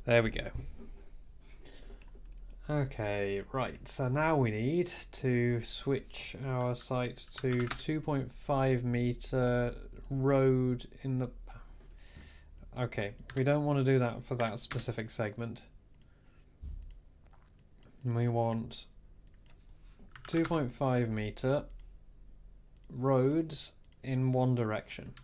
There we go. Okay, right, so now we need to switch our site to 2.5 meter road in the... Okay, we don't want to do that for that specific segment. We want 2.5 meter roads in one direction.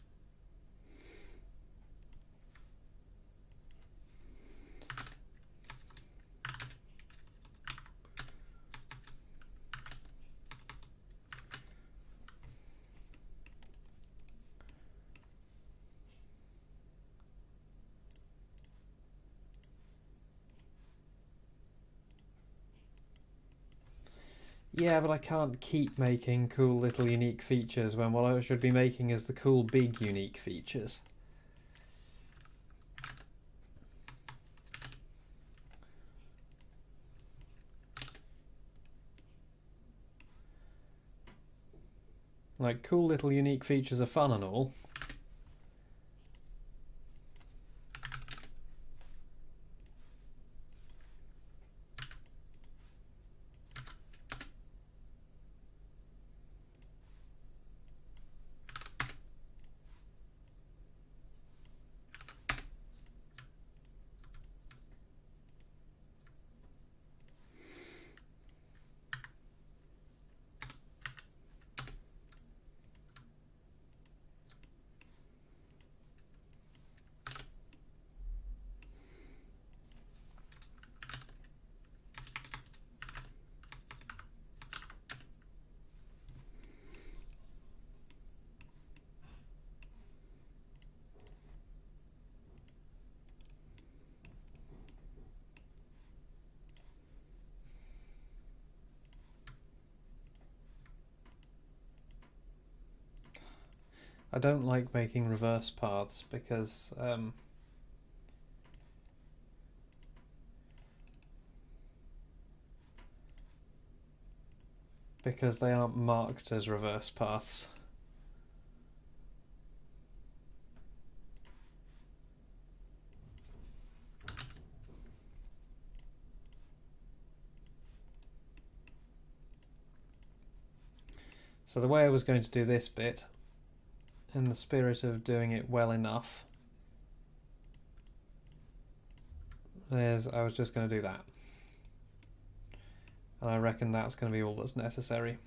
Yeah, but I can't keep making cool little unique features when what I should be making is the cool big unique features. Like, cool little unique features are fun and all. I don't like making reverse paths because they aren't marked as reverse paths. So the way I was going to do this bit, in the spirit of doing it well enough, is I was just going to do that. And I reckon that's going to be all that's necessary.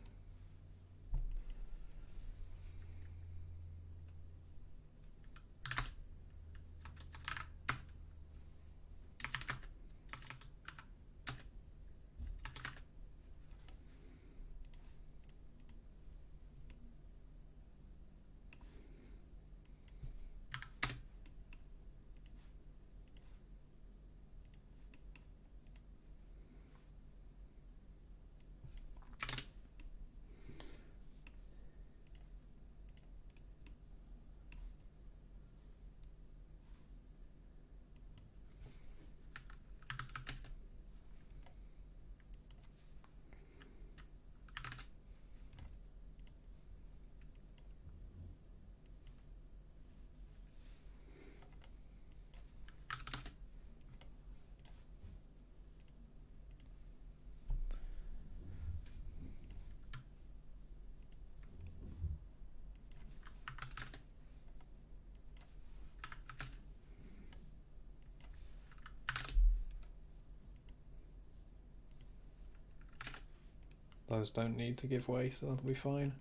Those don't need to give way, so that'll be fine.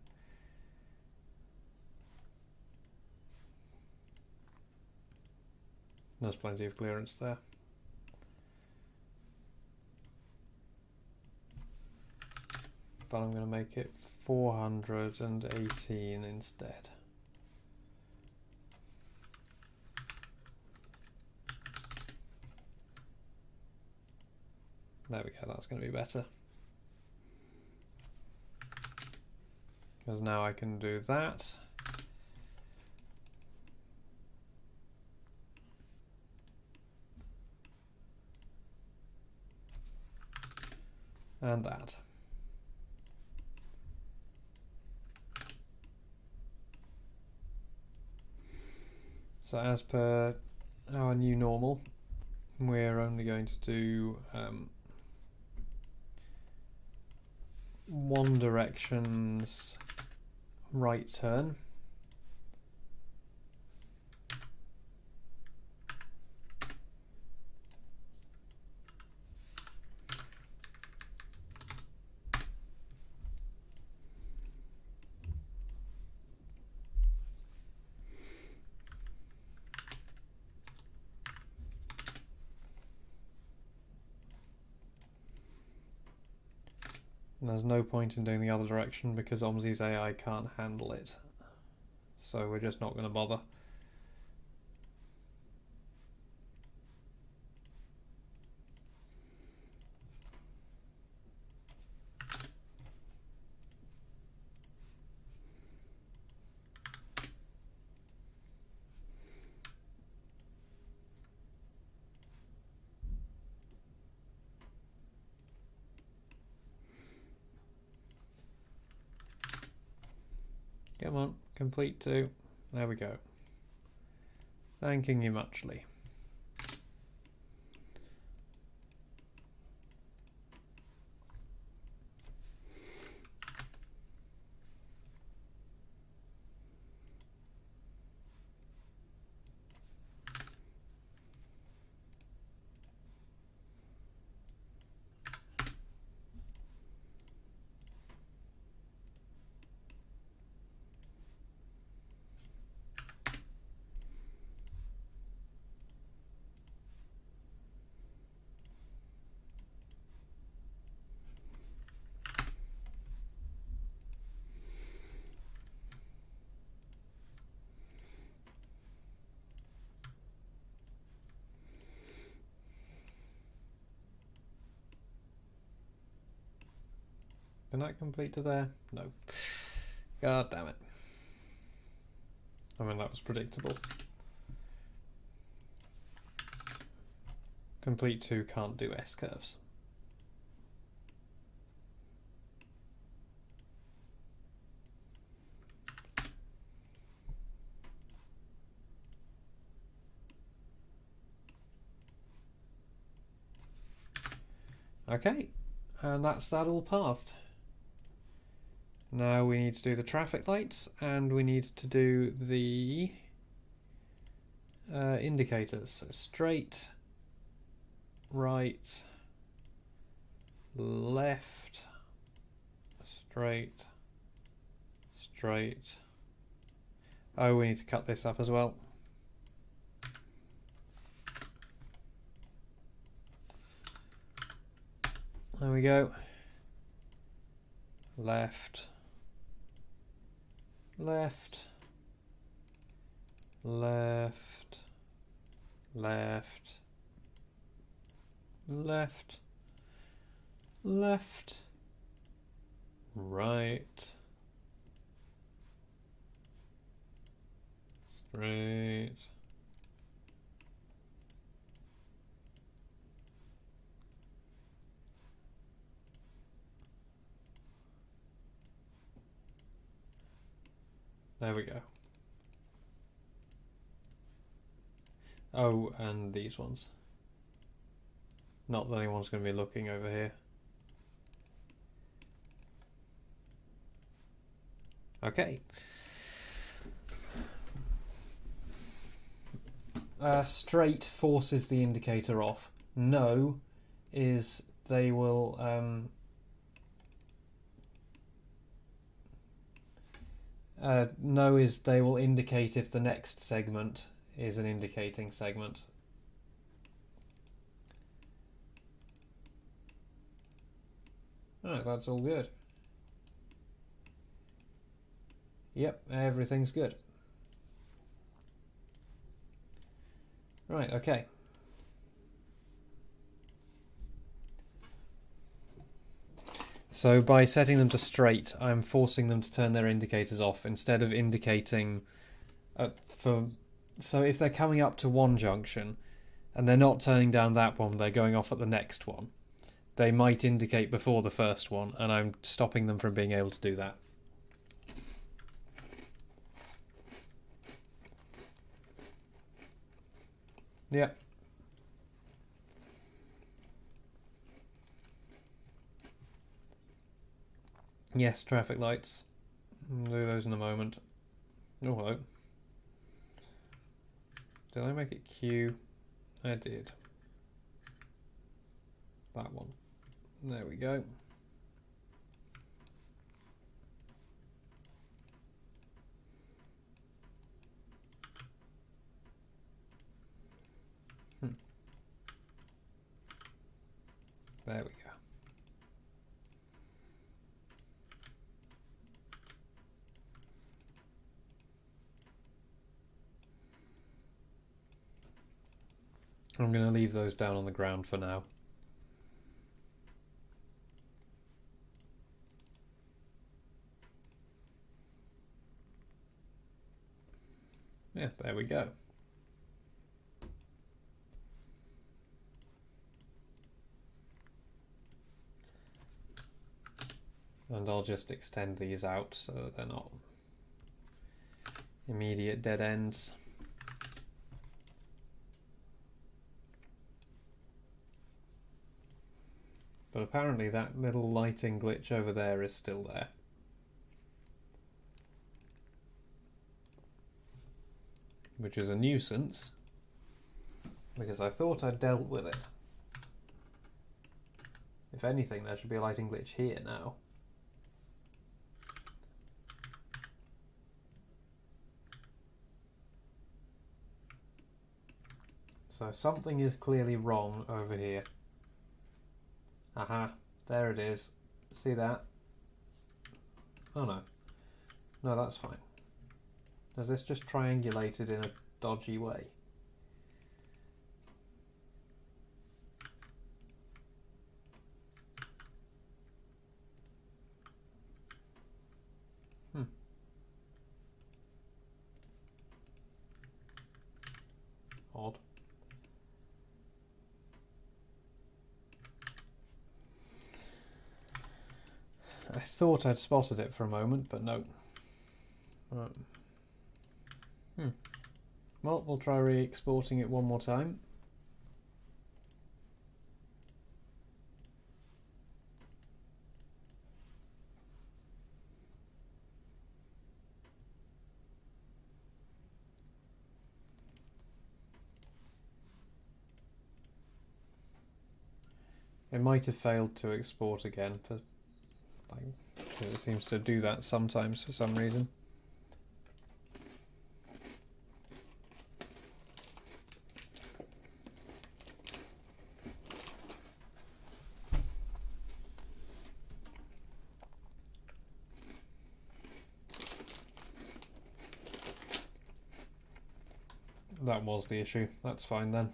There's plenty of clearance there. But I'm going to make it 418 instead. There we go, that's going to be better. Because now I can do that. And that. So as per our new normal, we're only going to do one direction's right turn. And there's no point in doing the other direction because OMSI's AI can't handle it. So we're just not going to bother. Come on, complete 2. There we go. Thanking you muchly. Can that complete to there? No. God damn it. I mean, that was predictable. Complete 2 can't do S-curves. Okay, and that's that all pathed. Now we need to do the traffic lights and we need to do the indicators. So straight, right, left, straight, straight. Oh, we need to cut this up as well. There we go. Left, left, left, left, left, left, right, straight, there we go. Oh, and these ones. Not that anyone's going to be looking over here. Okay. Straight forces the indicator off. No is they will no is they will indicate if the next segment is an indicating segment. Alright, that's all good. Yep, everything's good. Right, okay. So by setting them to straight, I'm forcing them to turn their indicators off instead of indicating so if they're coming up to one junction and they're not turning down that one, they're going off at the next one. They might indicate before the first one, and I'm stopping them from being able to do that. Yep. Yes, traffic lights. I'll do those in a moment. Oh, hello. Did I make it Q? I did. That one. There we go. There we go. I'm going to leave those down on the ground for now. Yeah, there we go. And I'll just extend these out so that they're not immediate dead ends. But apparently that little lighting glitch over there is still there. Which is a nuisance, because I thought I'd dealt with it. If anything, there should be a lighting glitch here now. So something is clearly wrong over here. Aha, there it is. See that? Oh no. No, that's fine. Has this just triangulated in a dodgy way? Odd. I thought I'd spotted it for a moment, but no. Well, we'll try re-exporting it one more time. It might have failed to export again, for, it seems to do that sometimes for some reason. That was the issue. That's fine then.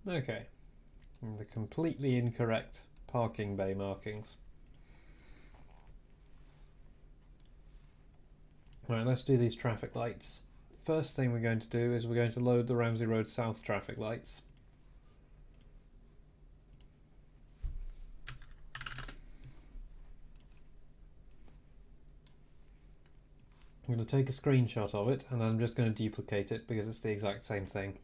Okay, and the completely incorrect parking bay markings. Right, let's do these traffic lights. First thing we're going to do is we're going to load the Ramsey Road South traffic lights. I'm going to take a screenshot of it and then I'm just going to duplicate it because it's the exact same thing.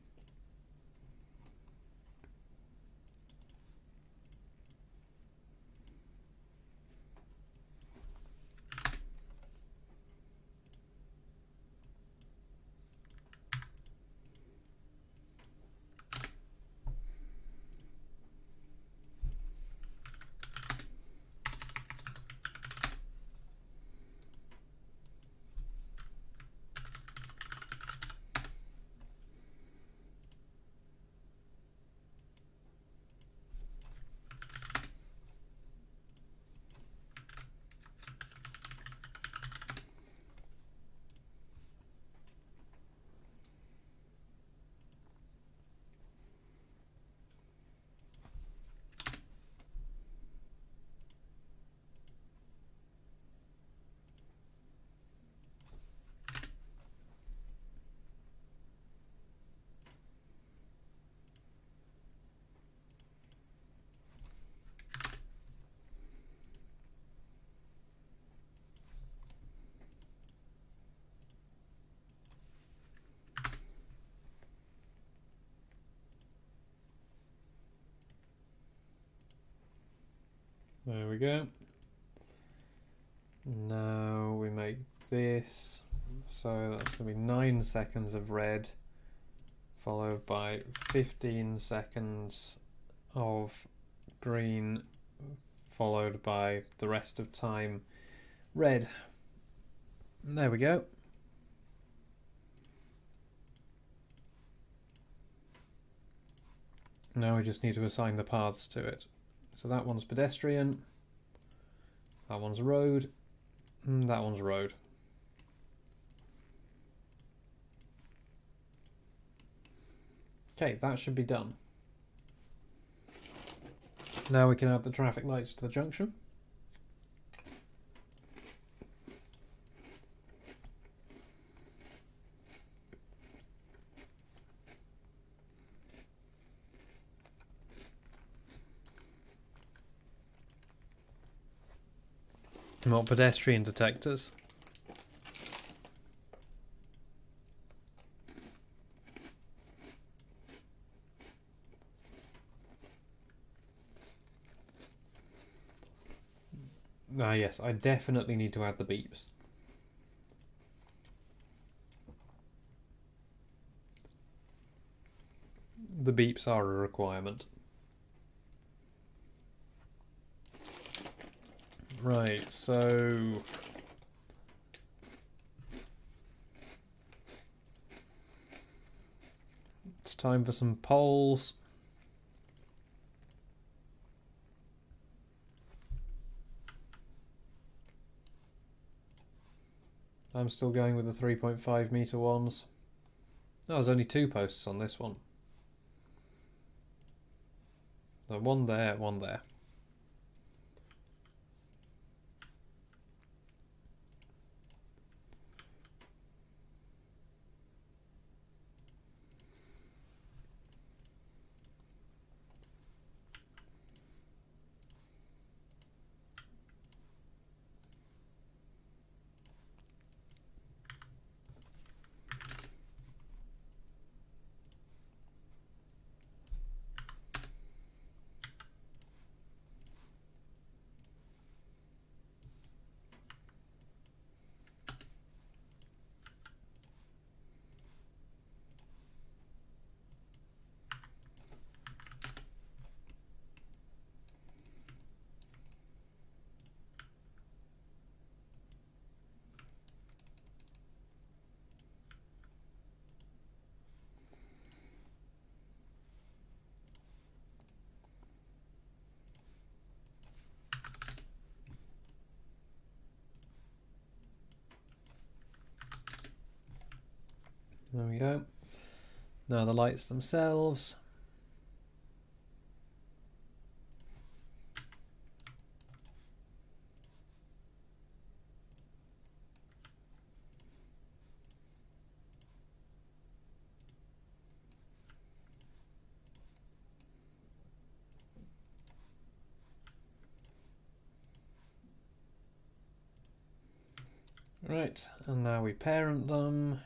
There we go. Now we make this, so that's going to be 9 seconds of red, followed by 15 seconds of green, followed by the rest of time red. There we go. Now we just need to assign the paths to it. So that one's pedestrian, that one's road, and that one's road. Okay, that should be done. Now we can add the traffic lights to the junction. Not pedestrian detectors. Ah yes, I definitely need to add the beeps. The beeps are a requirement. Right, so it's time for some polls. I'm still going with the 3.5 meter ones. No, there's only 2 posts on this one. So one there, one there. There we go. Now the lights themselves. Right, and now we parent them.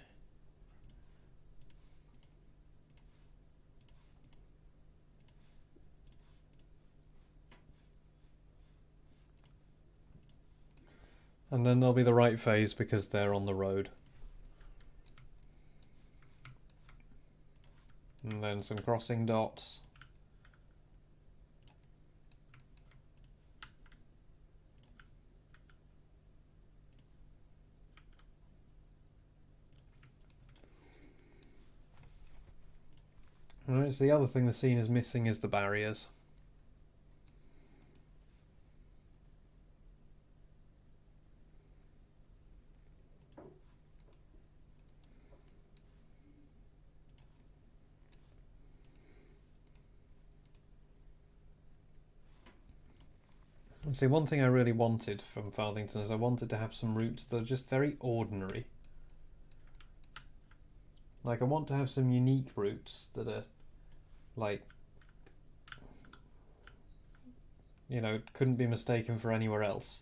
And then they'll be the right phase because they're on the road. And then some crossing dots. Alright, so the other thing the scene is missing is the barriers. And see, one thing I really wanted from Farthington is I wanted to have some routes that are just very ordinary. Like, I want to have some unique routes that are, like, you know, couldn't be mistaken for anywhere else.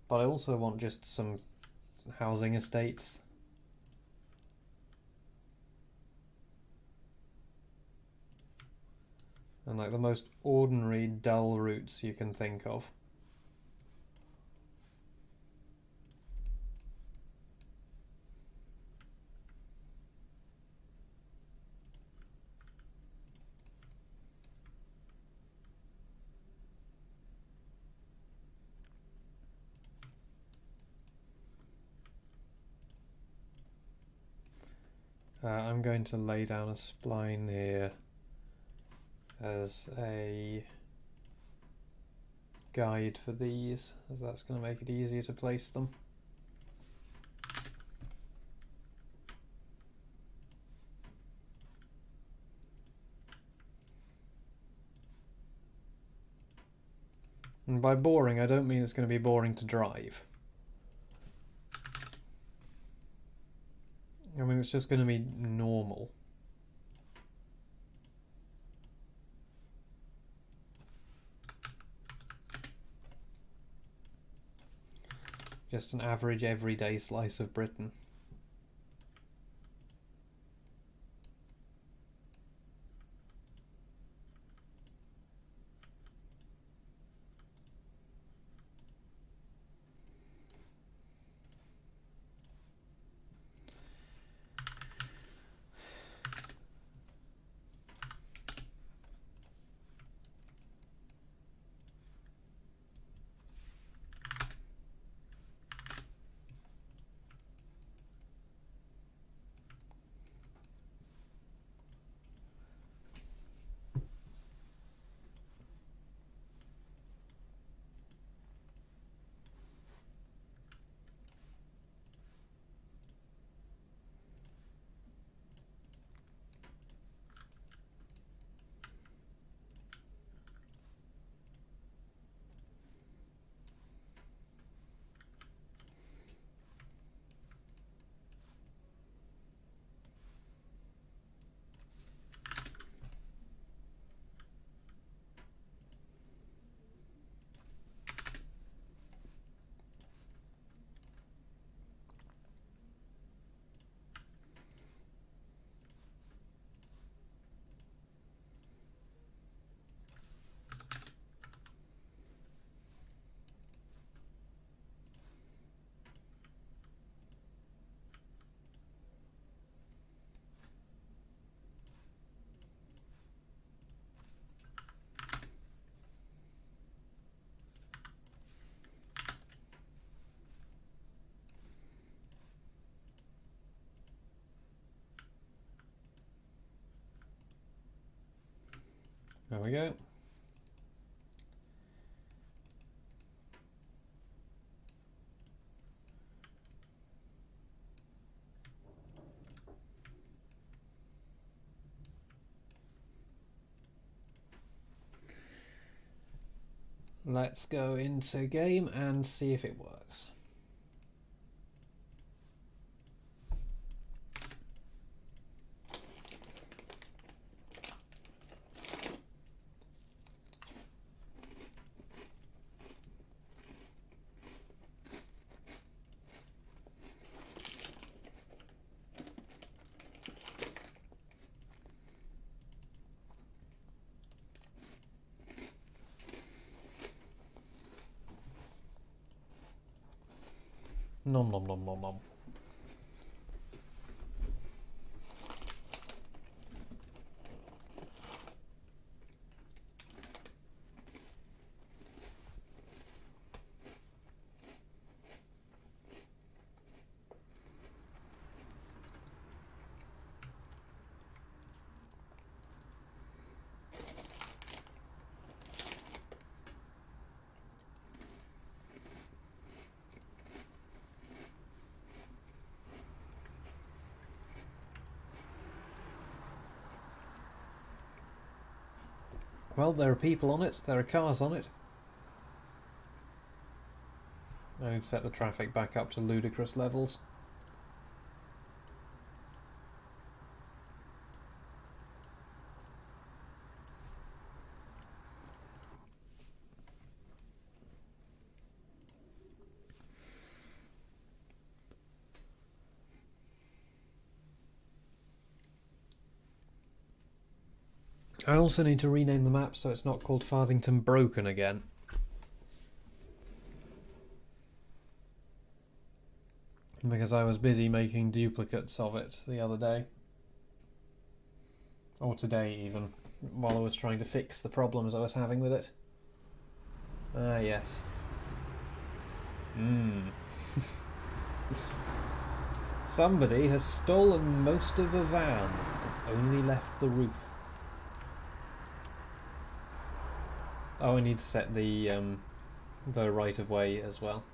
But I also want just some housing estates. And like the most ordinary, dull routes you can think of. I'm going to lay down a spline here as a guide for these, as that's going to make it easier to place them. And by boring, I don't mean it's going to be boring to drive. I mean, it's just going to be normal. Just an average everyday slice of Britain. There we go. Let's go into game and see if it works. Nom nom nom nom nom. Well, there are people on it, there are cars on it. I need to set the traffic back up to ludicrous levels. I also need to rename the map so it's not called Farthington Broken again. Because I was busy making duplicates of it the other day. Or today even, while I was trying to fix the problems I was having with it. Ah, Somebody has stolen most of a van, only left the roof. Oh, I need to set the right of way as well.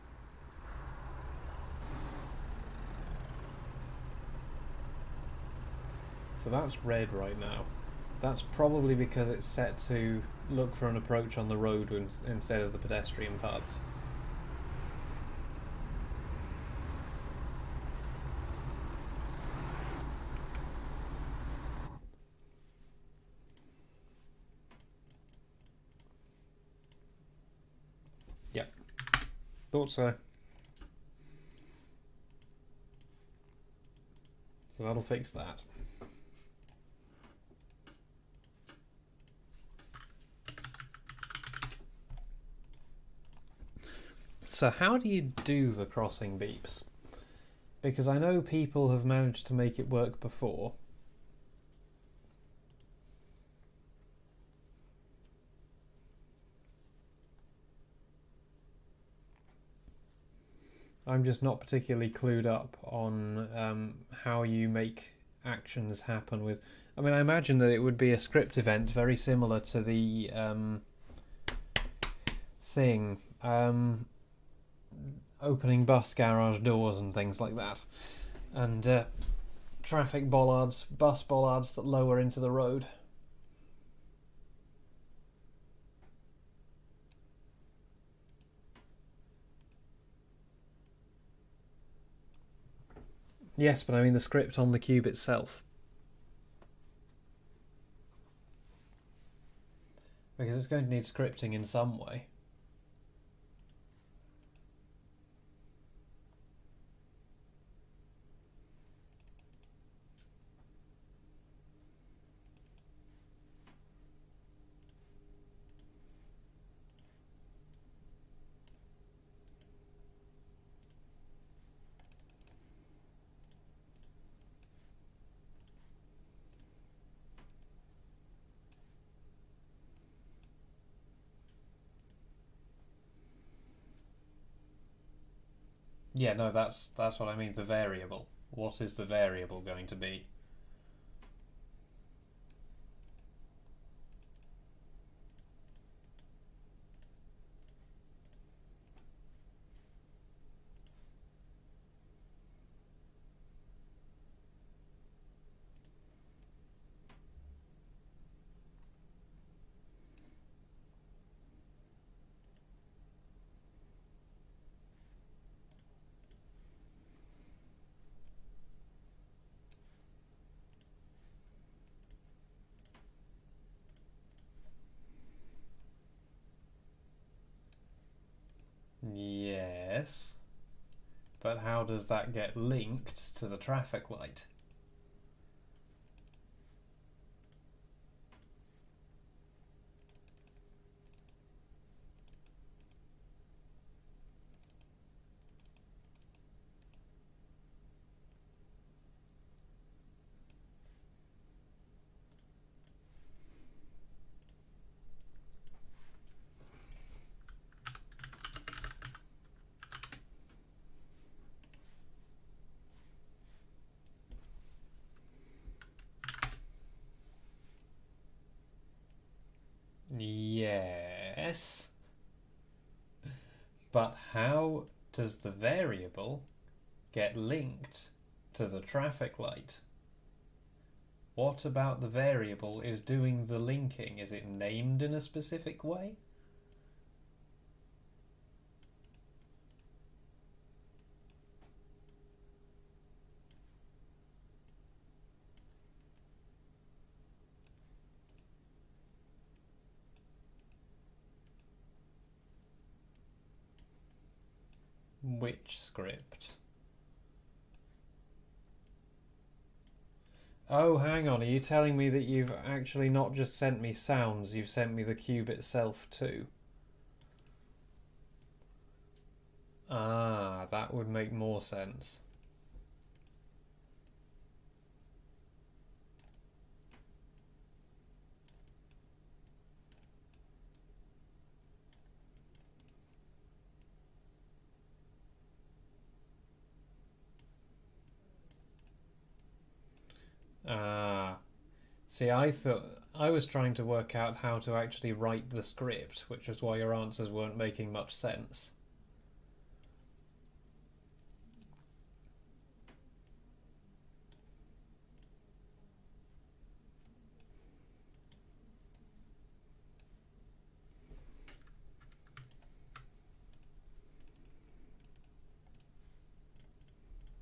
So that's red right now. That's probably because it's set to look for an approach on the road instead of the pedestrian paths. Yep. Thought so. So that'll fix that. So how do you do the crossing beeps? Because I know people have managed to make it work before. I'm just not particularly clued up on how you make actions happen with... I mean, I imagine that it would be a script event very similar to the thing. Opening bus garage doors and things like that. And traffic bollards, bus bollards that lower into the road. Yes, but I mean the script on the cube itself. Because it's going to need scripting in some way. Yeah, no, that's what I mean, the variable. What is the variable going to be? Yes, but how does that get linked to the traffic light? Yes, but how does the variable get linked to the traffic light? What about the variable is doing the linking? Is it named in a specific way? Which script? Oh, hang on, are you telling me that you've actually not just sent me sounds, you've sent me the cube itself too? Ah, that would make more sense. See, I thought I was trying to work out how to actually write the script, which is why your answers weren't making much sense.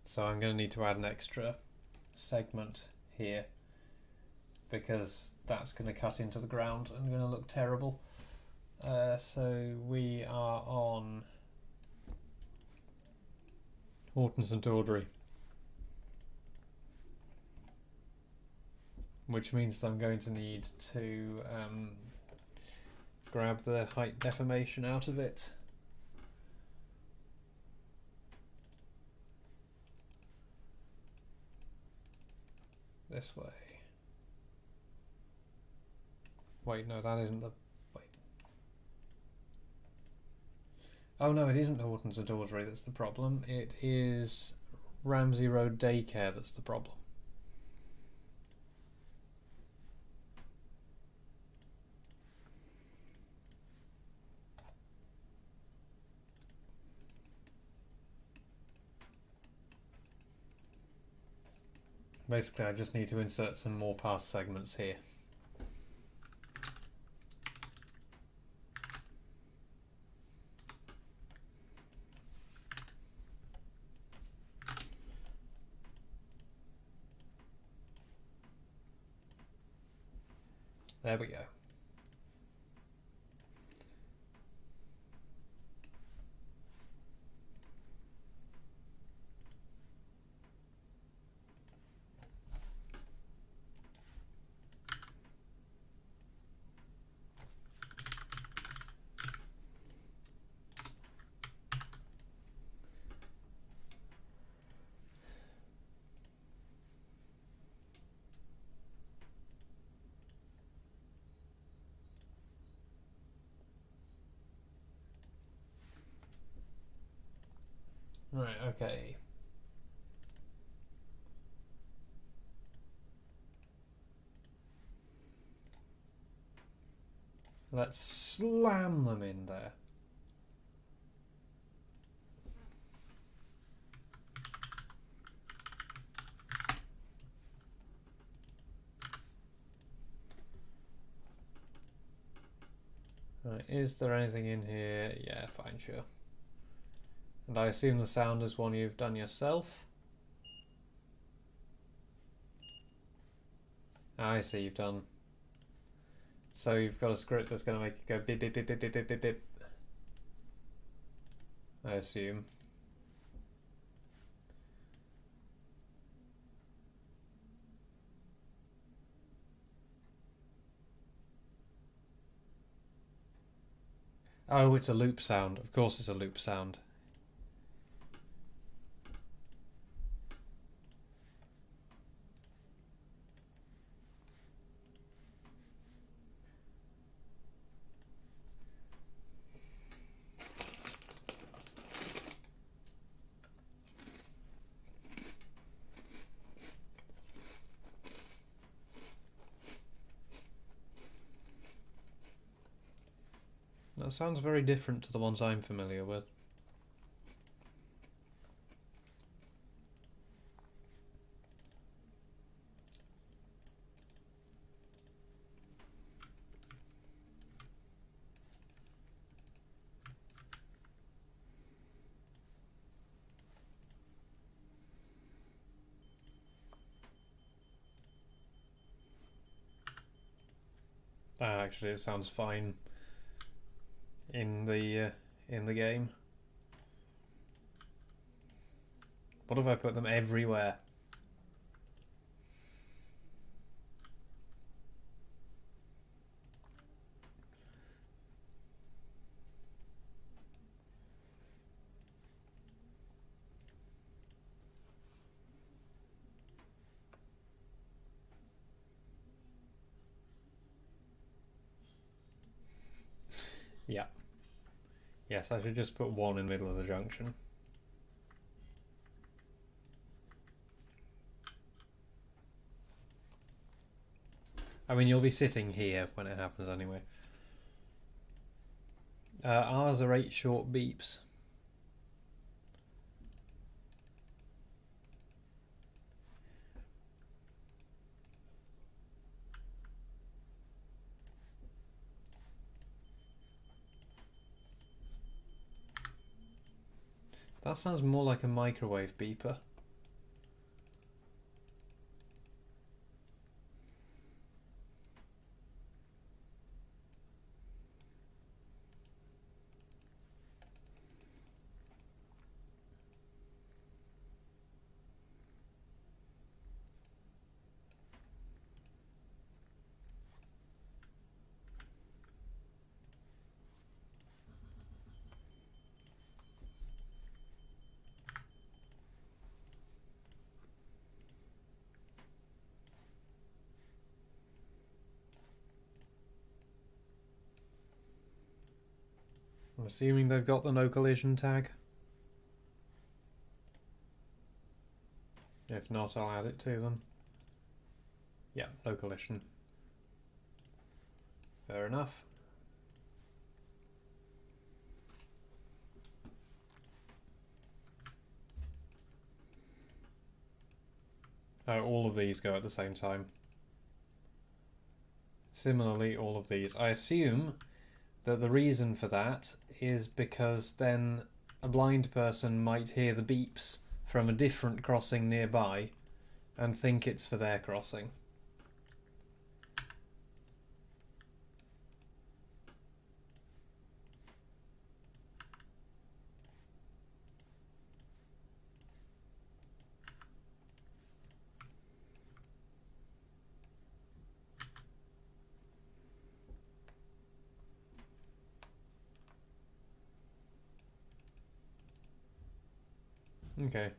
So I'm going to need to add an extra segment here, because that's going to cut into the ground and going to look terrible. So we are on Horton St Audrey, which means that I'm going to need to grab the height deformation out of it. This way. Wait, no, that isn't the... Wait. Oh no, it isn't Horton St Audrey that's the problem. It is Ramsey Road Daycare that's the problem. Basically, I just need to insert some more path segments here. There we go. Right, okay. Let's slam them in there. Right, is there anything in here? Yeah, fine, sure. And I assume the sound is one you've done yourself. I see you've done. So you've got a script that's going to make it go bip bip bip bip bip bip bip bip. I assume. Oh, it's a loop sound. Of course it's a loop sound. That sounds very different to the ones I'm familiar with. Actually, it sounds fine in the game. What if I put them everywhere? Yeah. Yes, I should just put one in the middle of the junction. I mean, you'll be sitting here when it happens anyway. Ours are 8 short beeps. That sounds more like a microwave beeper. I'm assuming they've got the no collision tag. If not, I'll add it to them. Yeah, no collision. Fair enough. Oh, all of these go at the same time. Similarly, all of these. I assume that the reason for that is because then a blind person might hear the beeps from a different crossing nearby and think it's for their crossing. Okay.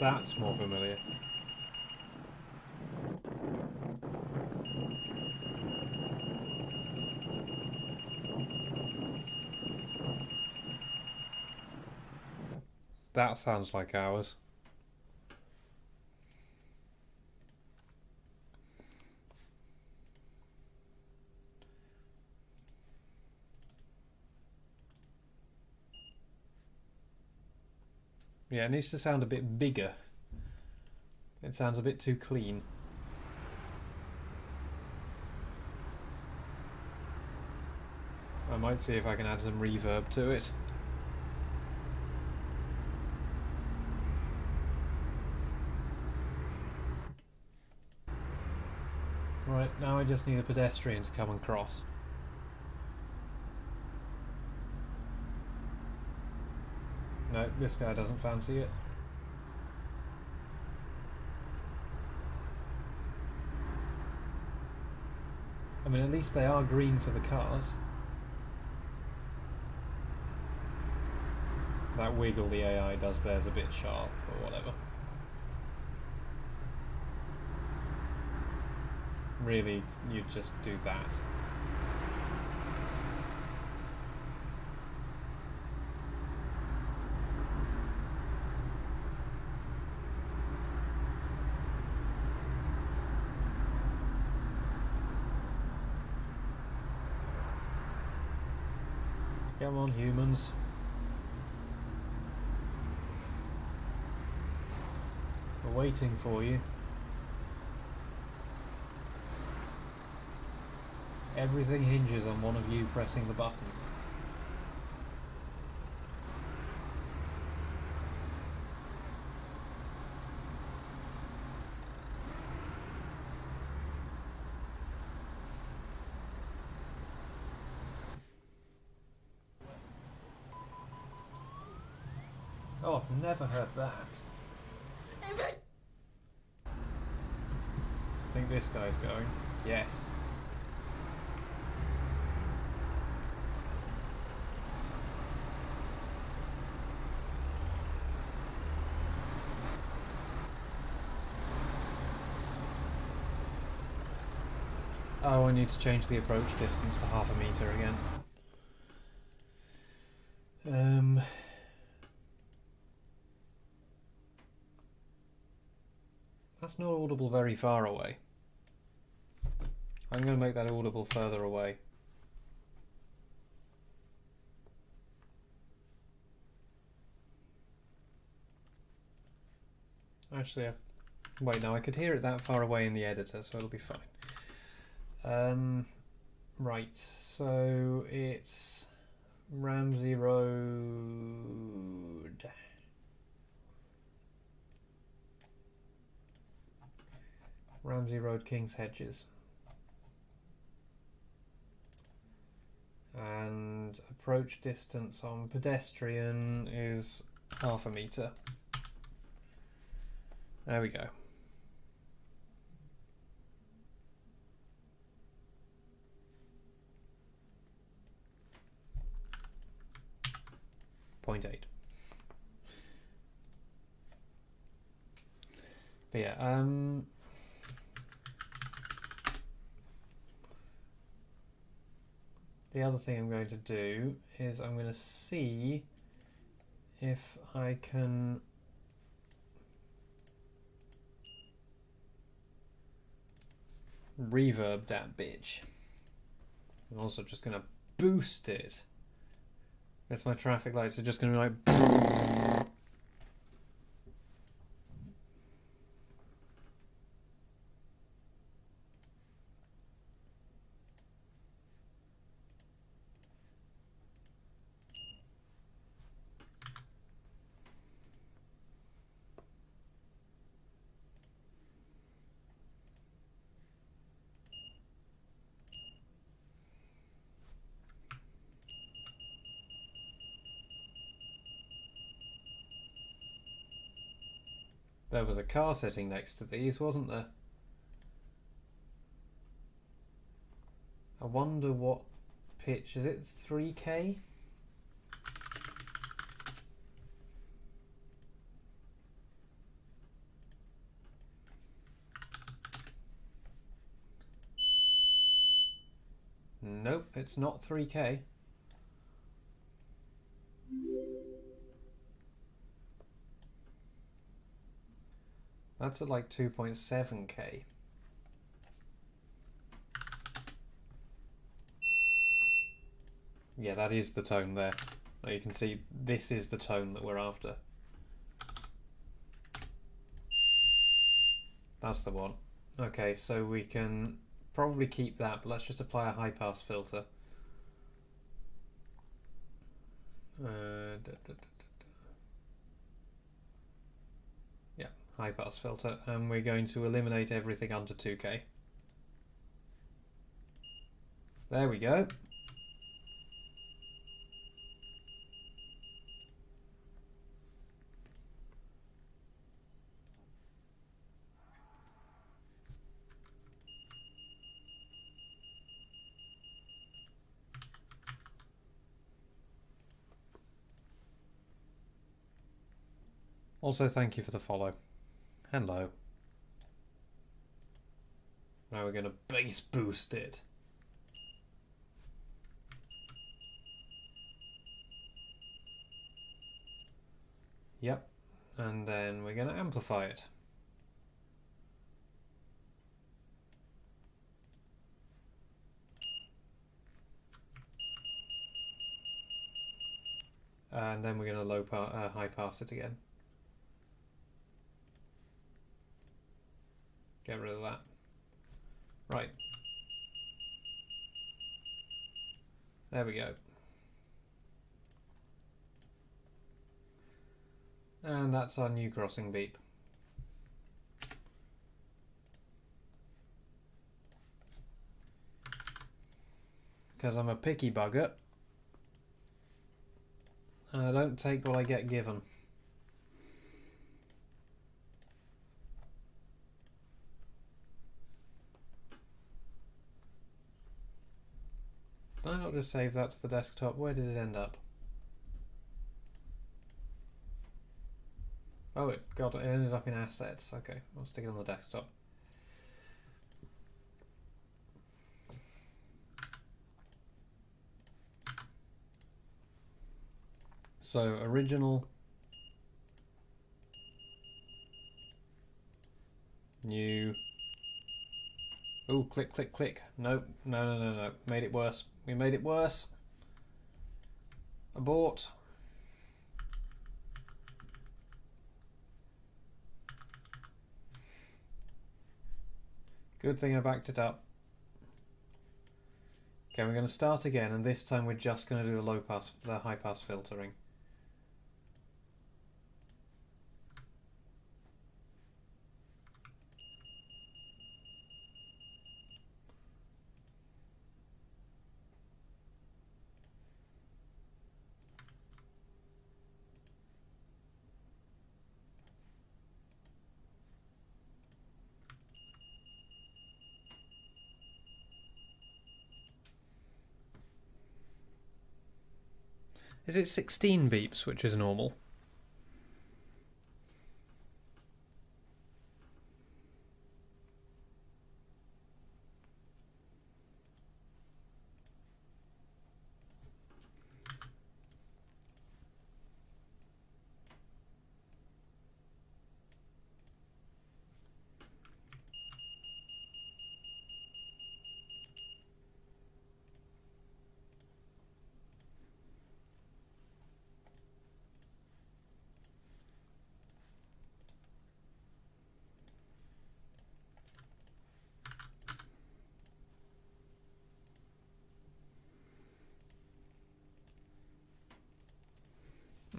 That's more familiar. That sounds like ours. Yeah, it needs to sound a bit bigger. It sounds a bit too clean. I might see if I can add some reverb to it. Right, now I just need a pedestrian to come and cross. No, this guy doesn't fancy it. I mean, at least they are green for the cars. That wiggle the AI does there's a bit sharp, or whatever. Really, you just do that. Come on, humans. We're waiting for you. Everything hinges on one of you pressing the button. Oh, I've never heard that. I think this guy's going. Yes. Oh, I need to change the approach distance to 0.5 meter again. That's not audible very far away. I'm going to make that audible further away. Actually, wait, no, I could hear it that far away in the editor, so it'll be fine. Right, so it's Ramsey Road. Ramsey Road, King's Hedges. And approach distance on pedestrian is 0.5 meter. There we go. .8. But yeah, the other thing I'm going to do is I'm going to see if I can reverb that bitch. I'm also just going to boost it. Guess my traffic lights are just going to be like... There was a car sitting next to these, wasn't there? I wonder what pitch. Is it 3K? Nope, it's not 3K. That's at like 2.7K. Yeah, that is the tone there. Now you can see this is the tone that we're after. That's the one. Okay, so we can probably keep that, but let's just apply a high pass filter. Yeah, high pass filter, and we're going to eliminate everything under 2K. There we go. Also, thank you for the follow. Hello. Now we're going to bass boost it. Yep. And then we're going to amplify it. And then we're going to high pass it again. Get rid of that. Right. There we go. And that's our new crossing beep. Because I'm a picky bugger. And I don't take what I get given. Did I not just save that to the desktop? Where did it end up? Oh, it ended up in assets. Okay, I'll stick it on the desktop. So original, new. Oh, click, click, click. Nope, no. Made it worse. We made it worse. Abort. Good thing I backed it up. Okay, we're going to start again, and this time we're just going to do the high pass filtering. Is it 16 beeps, which is normal?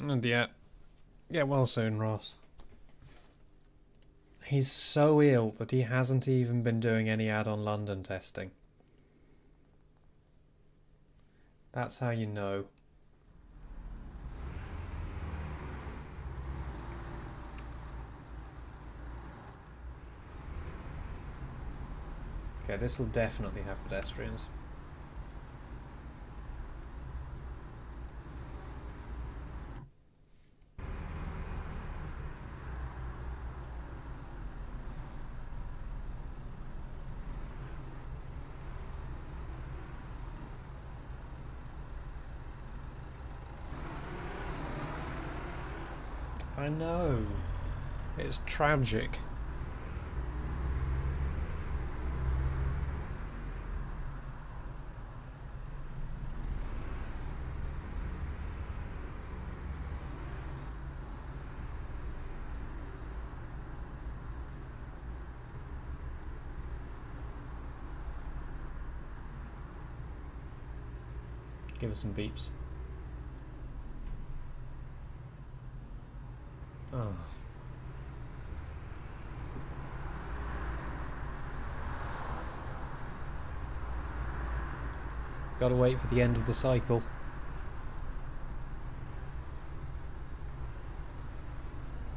And yeah, get well soon, Ross. He's so ill that he hasn't even been doing any add-on London testing. That's how you know. Okay, this will definitely have pedestrians. I know. It's tragic. Give us some beeps. Oh. Gotta wait for the end of the cycle.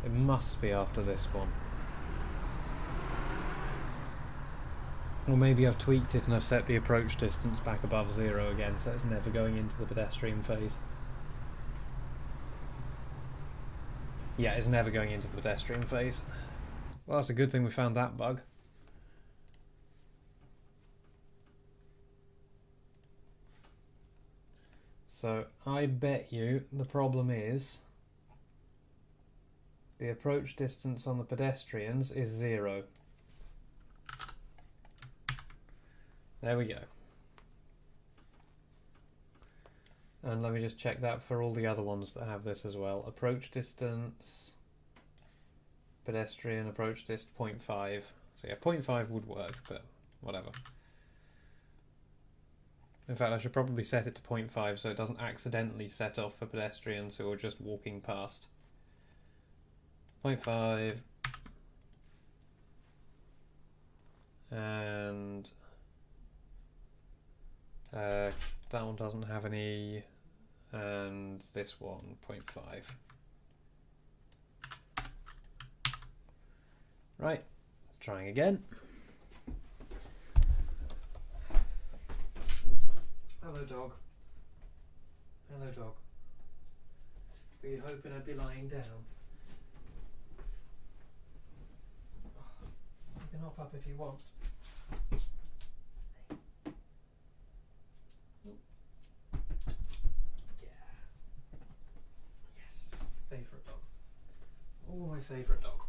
It must be after this one. Or maybe I've tweaked it and I've set the approach distance back above 0 again, so it's never going into the pedestrian phase. Yeah, it's never going into the pedestrian phase. Well, that's a good thing we found that bug. So, I bet you the problem is the approach distance on the pedestrians is 0. There we go. And let me just check that for all the other ones that have this as well. Approach distance, pedestrian, approach distance 0.5. So yeah, 0.5 would work, but whatever. In fact, I should probably set it to 0.5 so it doesn't accidentally set off for pedestrians who are just walking past. 0.5. And that one doesn't have any, and this one 0.5. Right, trying again. Hello, dog. Hello, dog. Were you hoping I'd be lying down? You can hop up if you want. Yeah. Yes. Favourite dog. Oh, my favourite dog.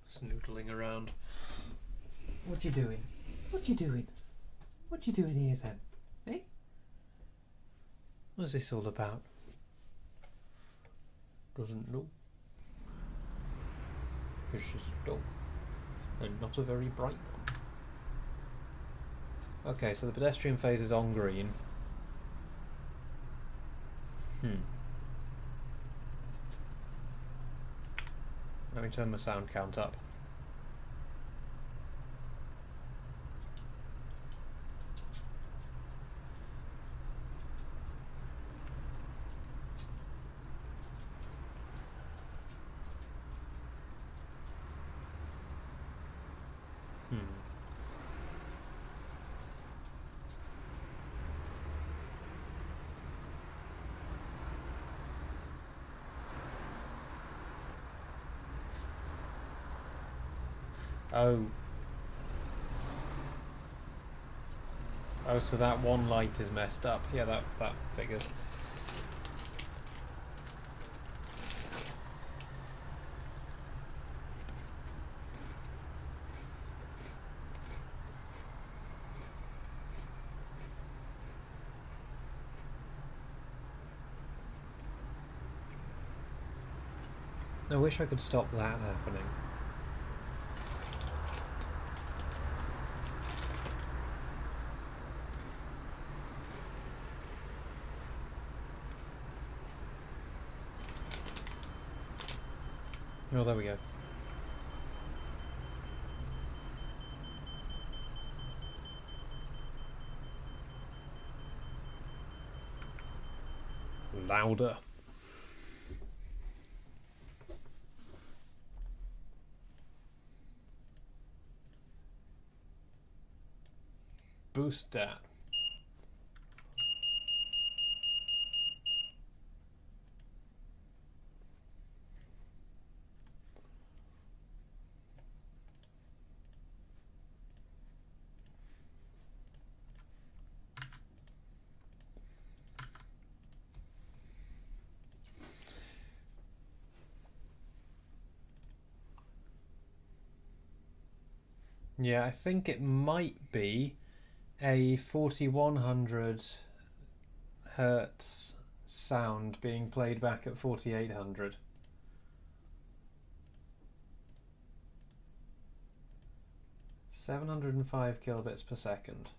Snoodling around. What you doing? What you doing? What you doing here then? Eh? What's this all about? Doesn't know. Vicious dog. And not a very bright one. Okay, so the pedestrian phase is on green. Let me turn my sound count up. Oh, so that one light is messed up. Yeah, that figures. I wish I could stop that happening. Oh, there we go. Louder. Boost that. Yeah, I think it might be a 4100 hertz sound being played back at 4800. .705 kilobits per second.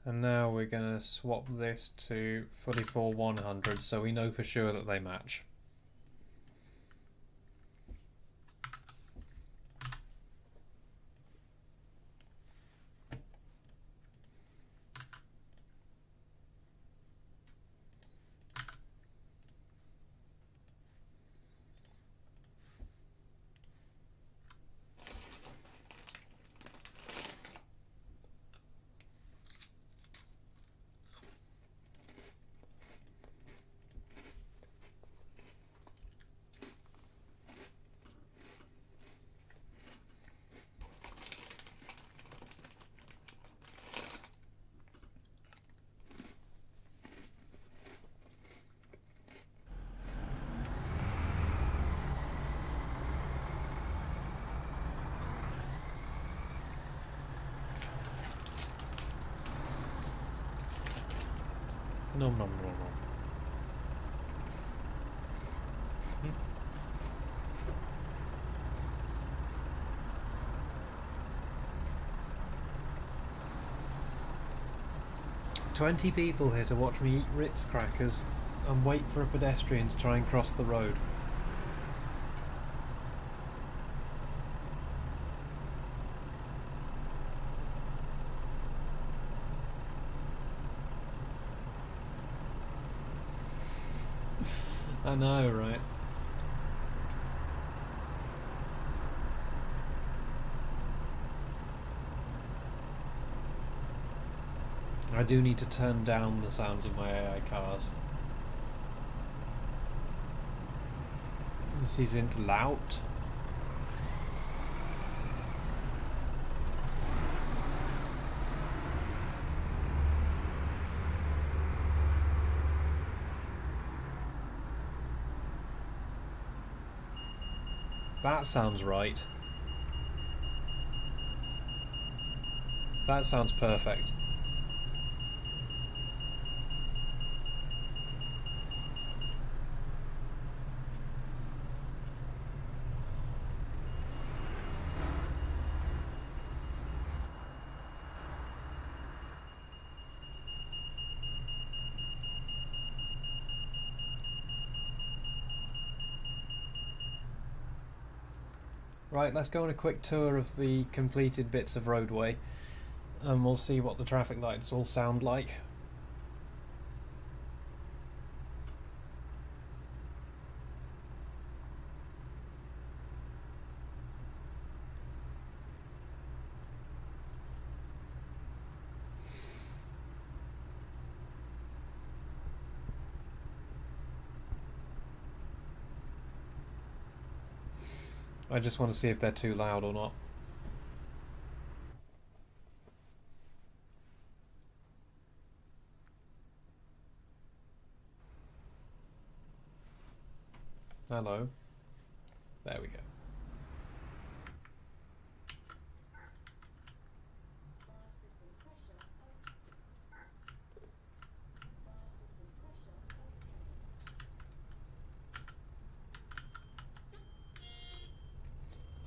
And now we're going to swap this to 44-100 so we know for sure that they match. Nom nom nom nom. 20 people here to watch me eat Ritz crackers and wait for a pedestrian to try and cross the road. I know, right? I do need to turn down the sounds of my AI cars. Sie sind laut. That sounds right. That sounds perfect. Right, let's go on a quick tour of the completed bits of roadway and we'll see what the traffic lights all sound like. I just want to see if they're too loud or not. Hello. There we go.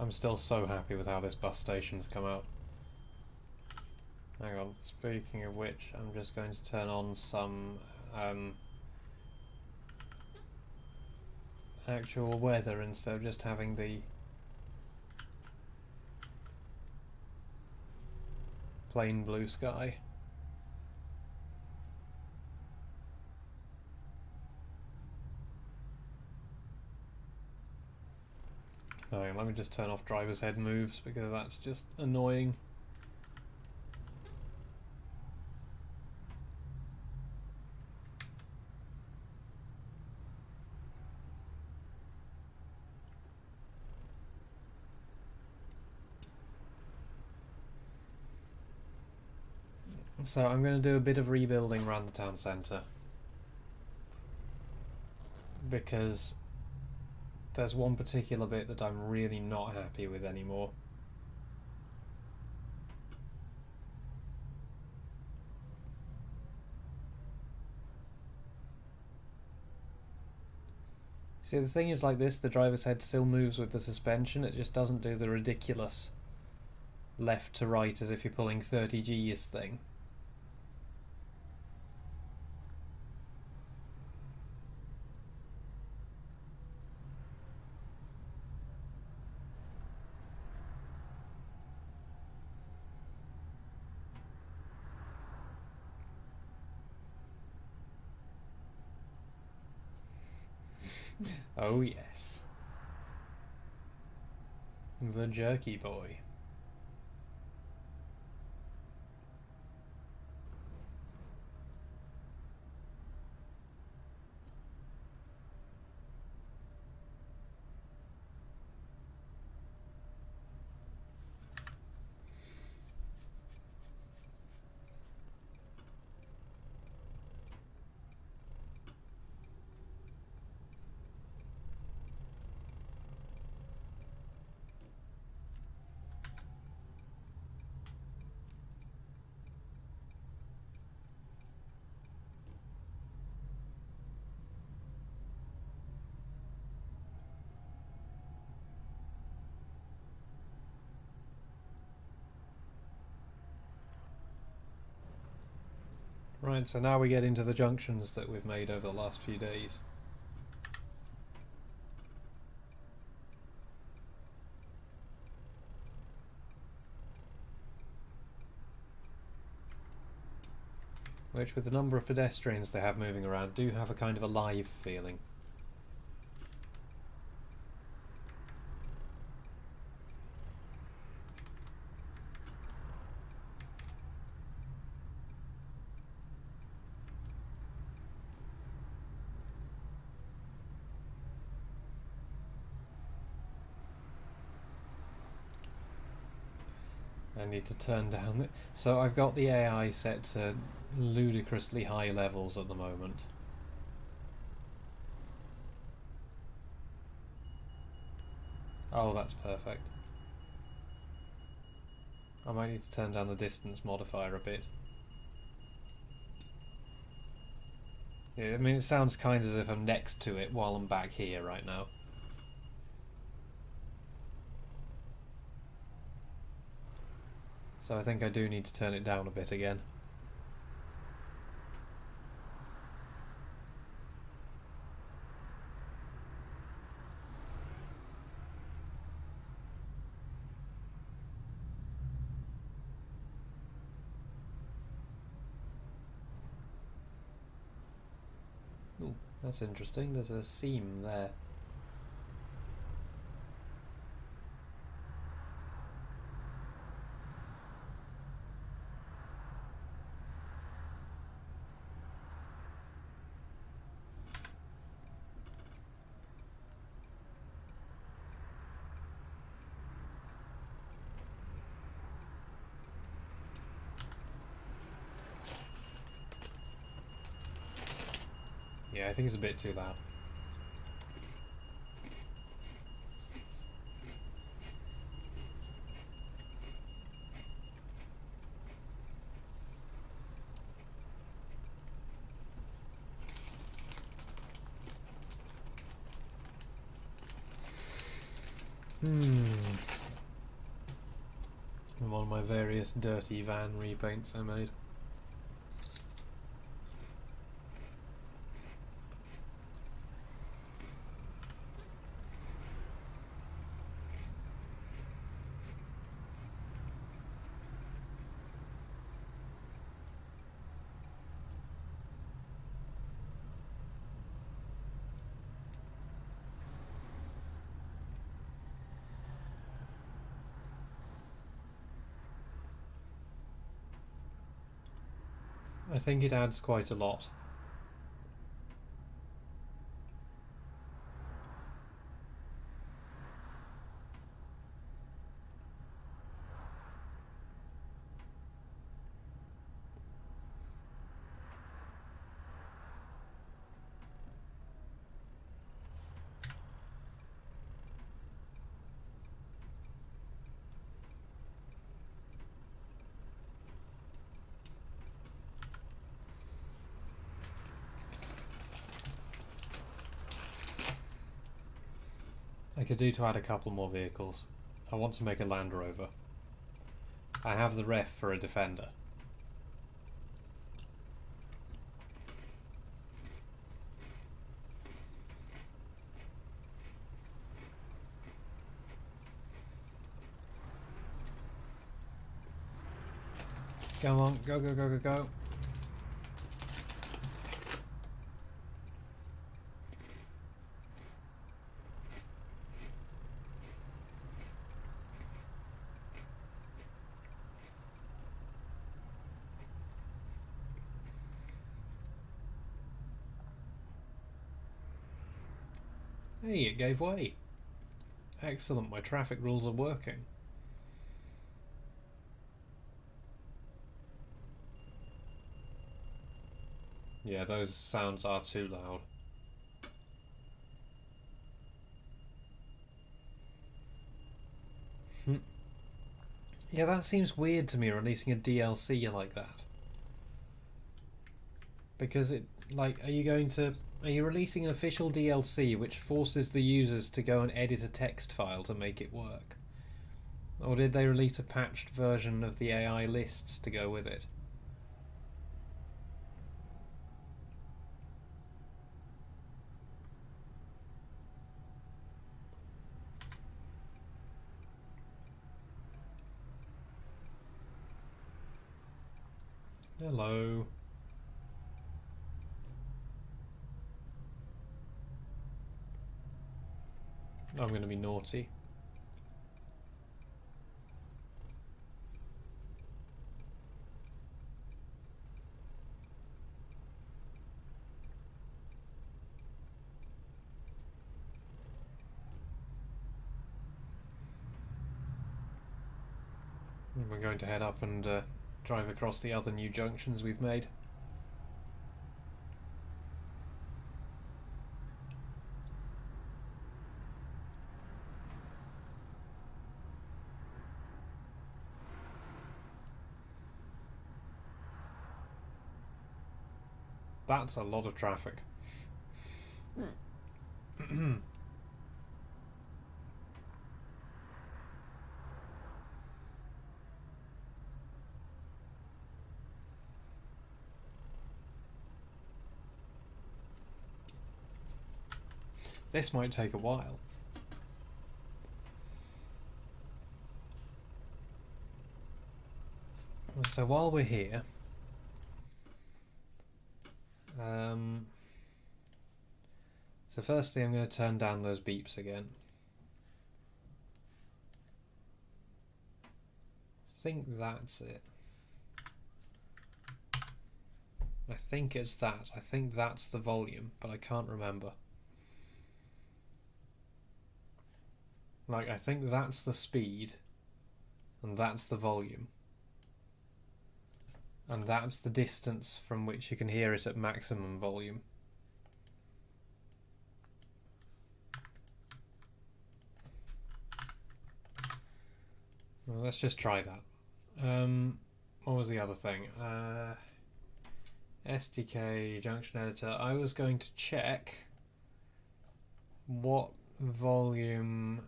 I'm still so happy with how this bus station's come out. Hang on, speaking of which, I'm just going to turn on some actual weather instead of just having the plain blue sky. Hang on, let me just turn off driver's head moves because that's just annoying. So I'm going to do a bit of rebuilding around the town centre because there's one particular bit that I'm really not happy with anymore. See, the thing is like this, the driver's head still moves with the suspension, it just doesn't do the ridiculous left to right as if you're pulling 30 Gs thing. Oh yes. The jerky boy. Right, so now we get into the junctions that we've made over the last few days. Which, with the number of pedestrians they have moving around, do have a kind of alive feeling. I need to turn down the... So I've got the AI set to ludicrously high levels at the moment. Oh, that's perfect. I might need to turn down the distance modifier a bit. Yeah, I mean, it sounds kind of as if I'm next to it while I'm back here right now. So I think I do need to turn it down a bit again. Ooh, that's interesting. There's a seam there. Yeah, I think it's a bit too loud. And one of my various dirty van repaints I made. I think it adds quite a lot. I could do to add a couple more vehicles. I want to make a Land Rover. I have the ref for a Defender. Come on, go, go, go, go, go. Hey, it gave way. Excellent, my traffic rules are working. Yeah, those sounds are too loud. Yeah, that seems weird to me, releasing a DLC like that. Because are you releasing an official DLC which forces the users to go and edit a text file to make it work? Or did they release a patched version of the AI lists to go with it? Hello. I'm going to be naughty. And we're going to head up and drive across the other new junctions we've made. That's a lot of traffic. This might take a while. So while we're here, so firstly I'm going to turn down those beeps again. I think that's it. I think it's that. I think that's the volume, but I can't remember. Like, I think that's the speed, and that's the volume. And that's the distance from which you can hear it at maximum volume. Well, let's just try that. What was the other thing? SDK junction editor. I was going to check what volume,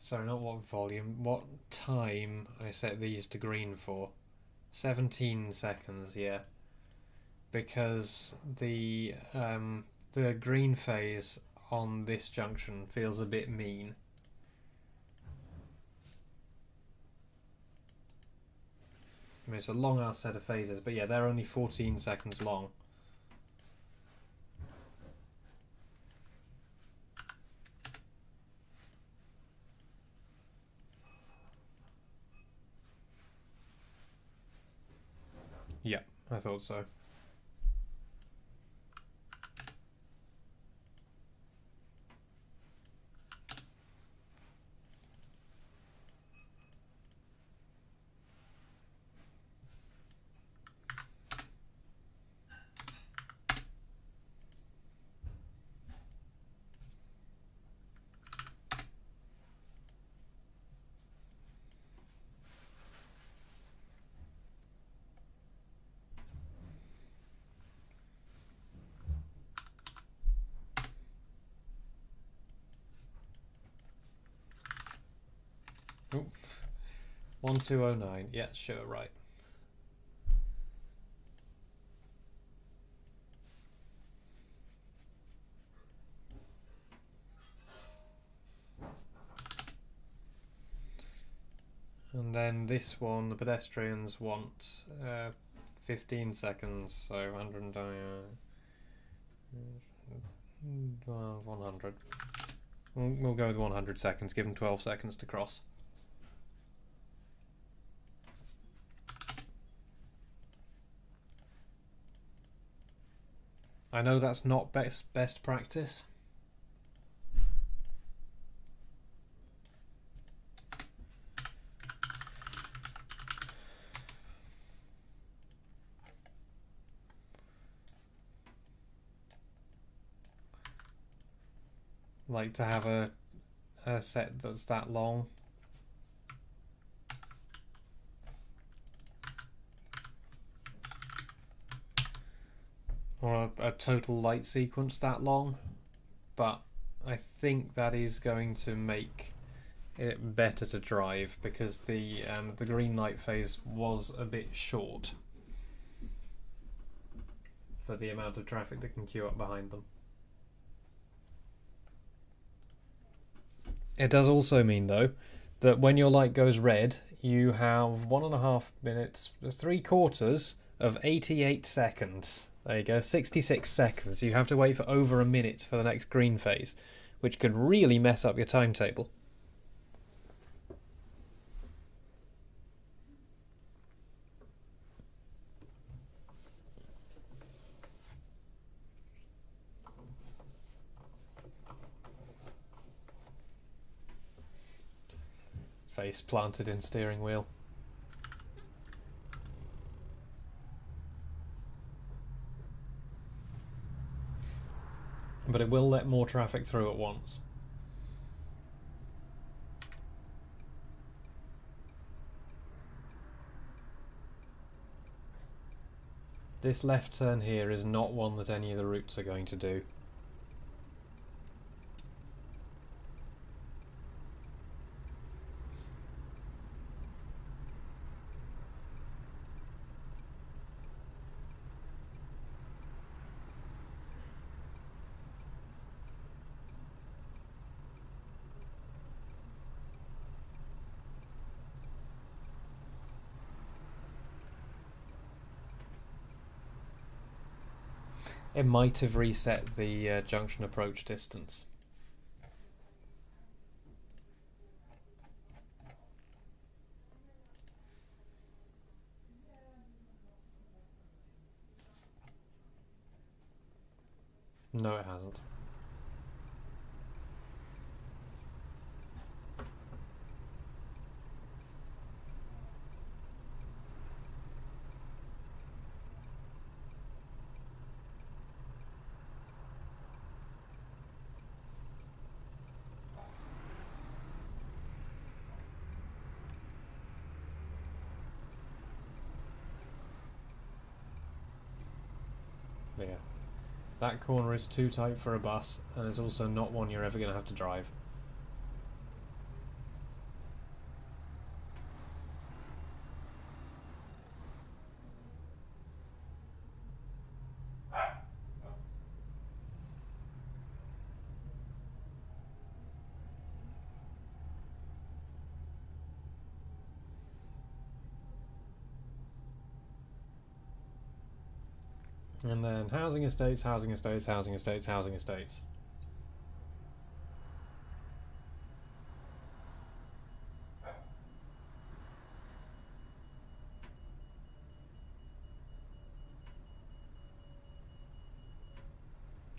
sorry, not what volume, what time I set these to green for. 17 seconds, yeah. Because the green phase on this junction feels a bit mean. I mean, it's a long ass set of phases, but yeah, they're only 14 seconds long. Yeah, I thought so. Oh, 1209. Yeah, sure, right. And then this one, the pedestrians want 15 seconds, so 100. 100. We'll go with 100 seconds, give them 12 seconds to cross. I know that's not best practice. Like to have a set that's that long. Or a total light sequence that long, but I think that is going to make it better to drive because the green light phase was a bit short for the amount of traffic that can queue up behind them. It does also mean though that when your light goes red, you have 1.5 minutes, 3/4 of 88 seconds. There you go, 66 seconds. You have to wait for over a minute for the next green phase, which could really mess up your timetable. face planted in steering wheel. But it will let more traffic through at once. This left turn here is not one that any of the routes are going to do. It might have reset the junction approach distance. No, it hasn't. Yeah. That corner is too tight for a bus, and it's also not one you're ever going to have to drive. And then housing estates, housing estates, housing estates, housing estates.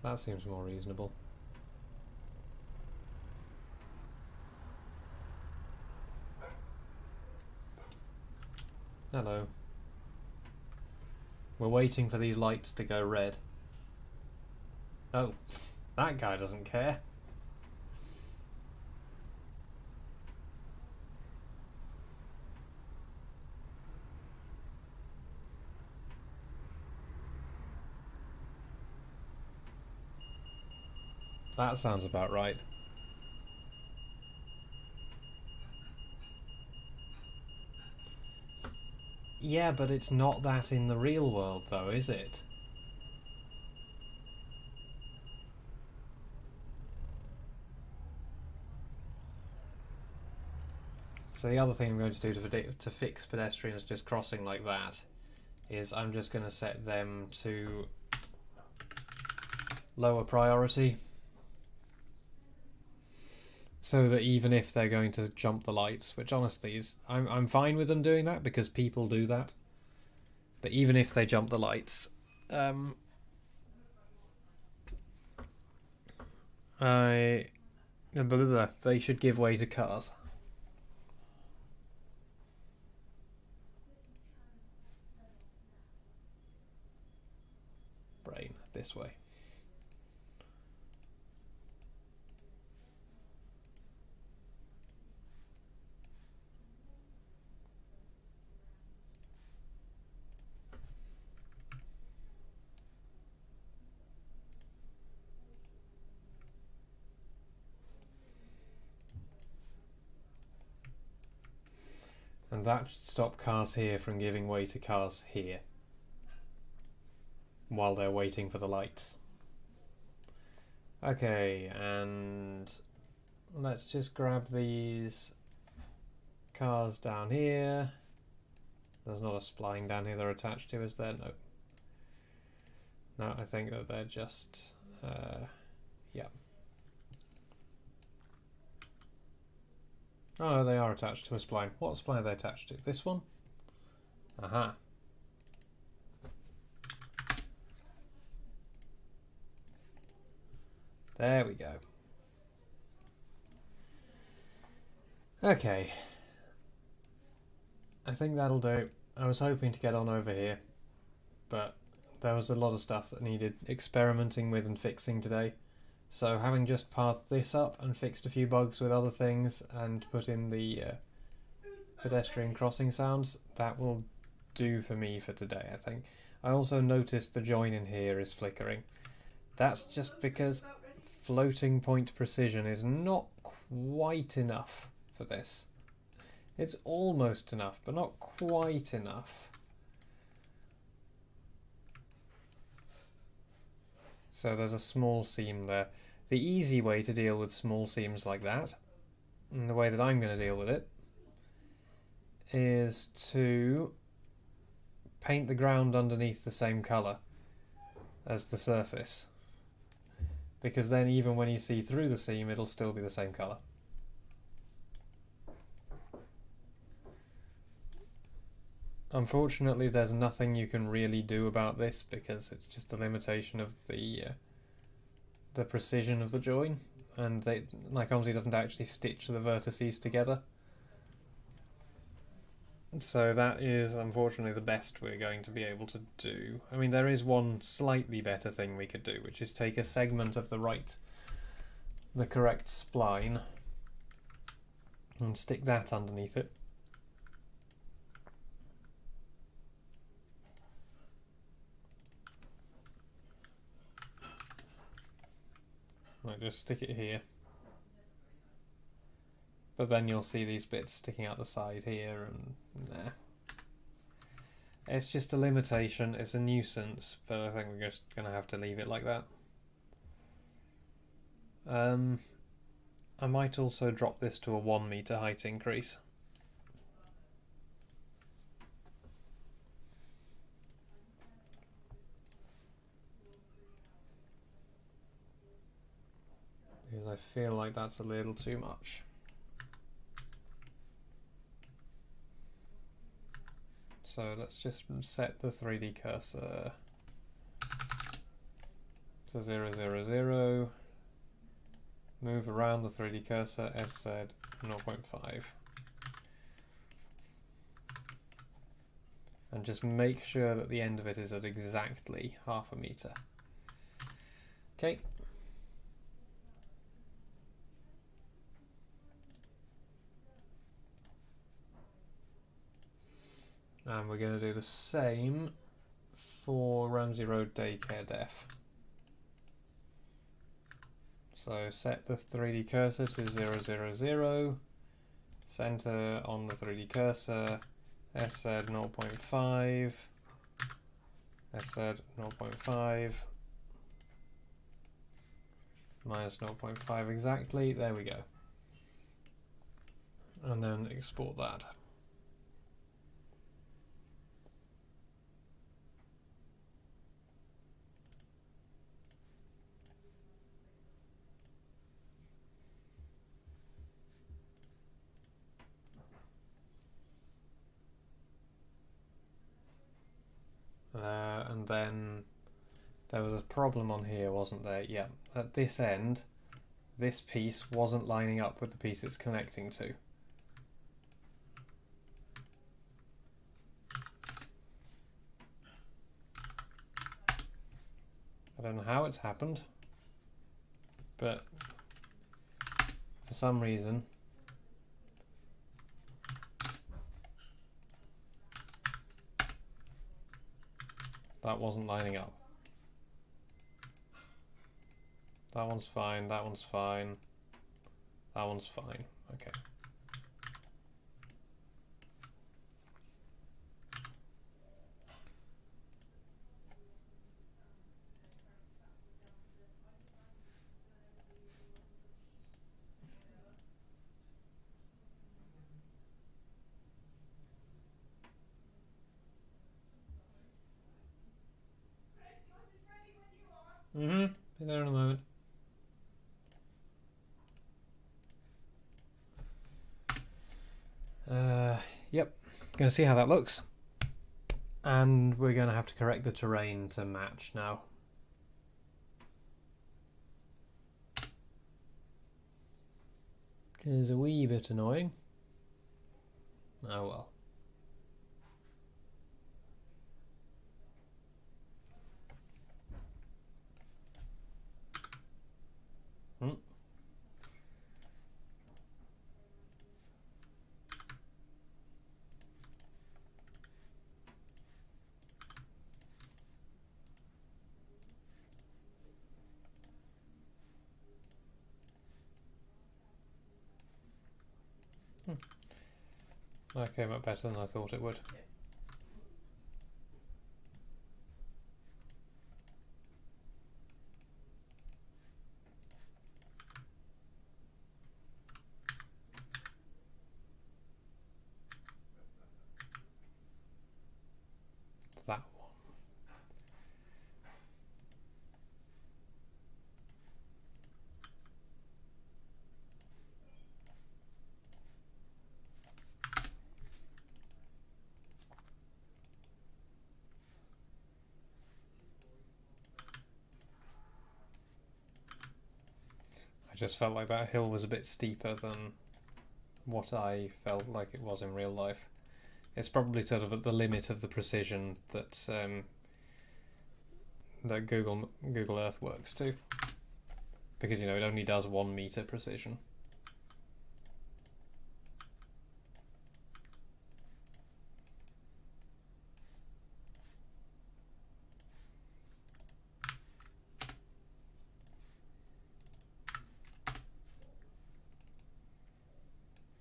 That seems more reasonable. Hello. We're waiting for these lights to go red. Oh, that guy doesn't care. That sounds about right. Yeah, but it's not that in the real world, though, is it? So the other thing I'm going to do to fix pedestrians just crossing like that is I'm just going to set them to lower priority, so that even if they're going to jump the lights, which honestly is, I'm fine with them doing that because people do that, but even if they jump the lights, they should give way to cars. Brain, this way. And that should stop cars here from giving way to cars here while they're waiting for the lights. Okay, and let's just grab these cars down here. There's not a spline down here they're attached to, is there? No. No, I think that they're just... yeah. Oh no, they are attached to a spline. What spline are they attached to? This one? Aha. There we go. Okay, I think that'll do. I was hoping to get on over here, but there was a lot of stuff that needed experimenting with and fixing today. So having just pathed this up and fixed a few bugs with other things and put in the pedestrian crossing sounds, that will do for me for today, I think. I also noticed the join in here is flickering. That's just because floating point precision is not quite enough for this. It's almost enough, but not quite enough. So there's a small seam there. The easy way to deal with small seams like that, and the way that I'm going to deal with it, is to paint the ground underneath the same colour as the surface. Because then even when you see through the seam, it'll still be the same colour. Unfortunately, there's nothing you can really do about this because it's just a limitation of the precision of the join, and like obviously doesn't actually stitch the vertices together. So that is unfortunately the best we're going to be able to do. I mean, there is one slightly better thing we could do, which is take a segment of the correct spline and stick that underneath it. Like just stick it here. But then you'll see these bits sticking out the side here and there. It's just a limitation, it's a nuisance, but I think we're just going to have to leave it like that. I might also drop this to a 1 meter height increase. Because I feel like that's a little too much. So let's just set the 3D cursor to 0, 0, 0. Move around the 3D cursor, SZ 0.5. And just make sure that the end of it is at exactly 0.5 meter. Okay. And we're going to do the same for Ramsey Road Daycare Def. So set the 3D cursor to 0, 0, 0. Center on the 3D cursor. SZ 0.5. SZ 0.5. Minus 0.5 exactly. There we go. And then export that. And then there was a problem on here, wasn't there? Yeah, at this end, this piece wasn't lining up with the piece it's connecting to. I don't know how it's happened, but for some reason that wasn't lining up. That one's fine, that one's fine, that one's fine. Okay. Be there in a moment. Yep, gonna see how that looks. And we're gonna have to correct the terrain to match now. It's a wee bit annoying. Oh well. That came up better than I thought it would. That one. I just felt like that hill was a bit steeper than what I felt like it was in real life. It's probably sort of at the limit of the precision that that Google Earth works to, because it only does 1 meter precision.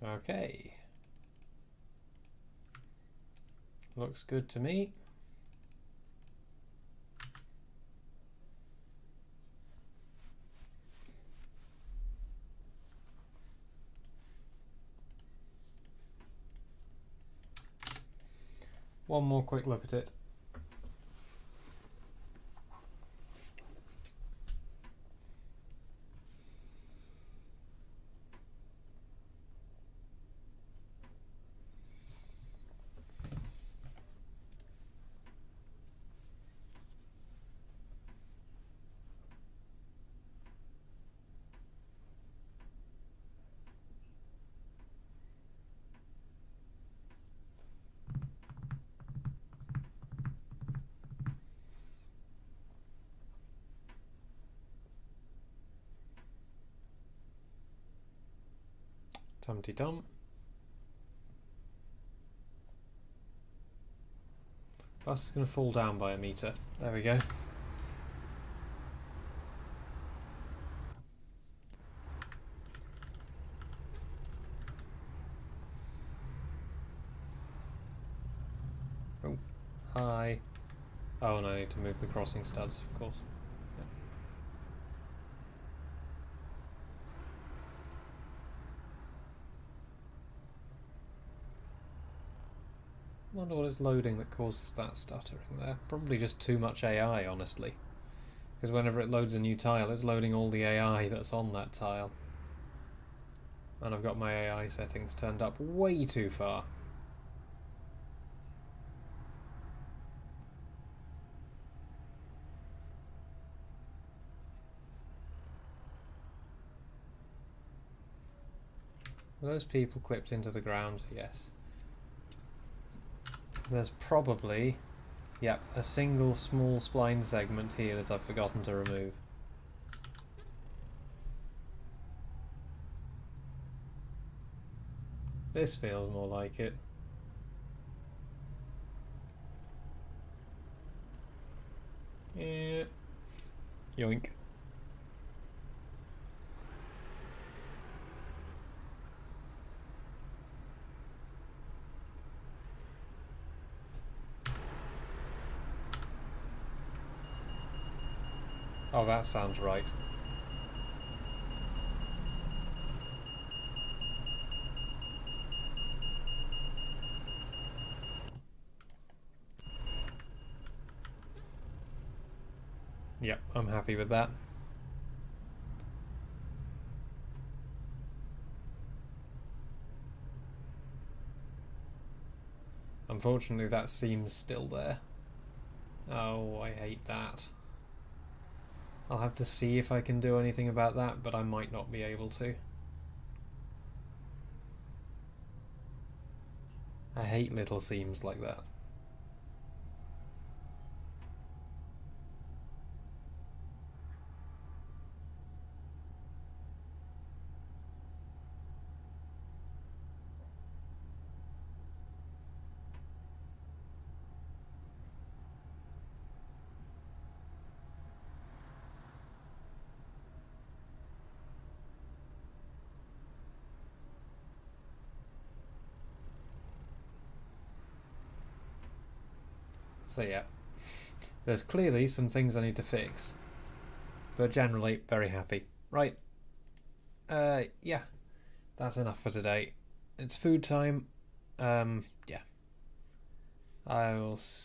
Okay. Looks good to me. One more quick look at it. Tum-ty-tum. Bus is going to fall down by 1 meter. There we go. Oh, hi. Oh, and I need to move the crossing studs, of course. Wonder what it's loading that causes that stuttering there. Probably just too much AI, honestly. Because whenever it loads a new tile, it's loading all the AI that's on that tile. And I've got my AI settings turned up way too far. Are those people clipped into the ground? Yes. There's probably, yep, a single small spline segment here that I've forgotten to remove. This feels more like it. Yeah. Yoink. Oh, that sounds right. Yep, I'm happy with that. Unfortunately, that seam's still there. Oh, I hate that. I'll have to see if I can do anything about that, but I might not be able to. I hate little seams like that. So yeah, there's clearly some things I need to fix, but generally very happy. Right, yeah, that's enough for today. It's food time. Yeah, I will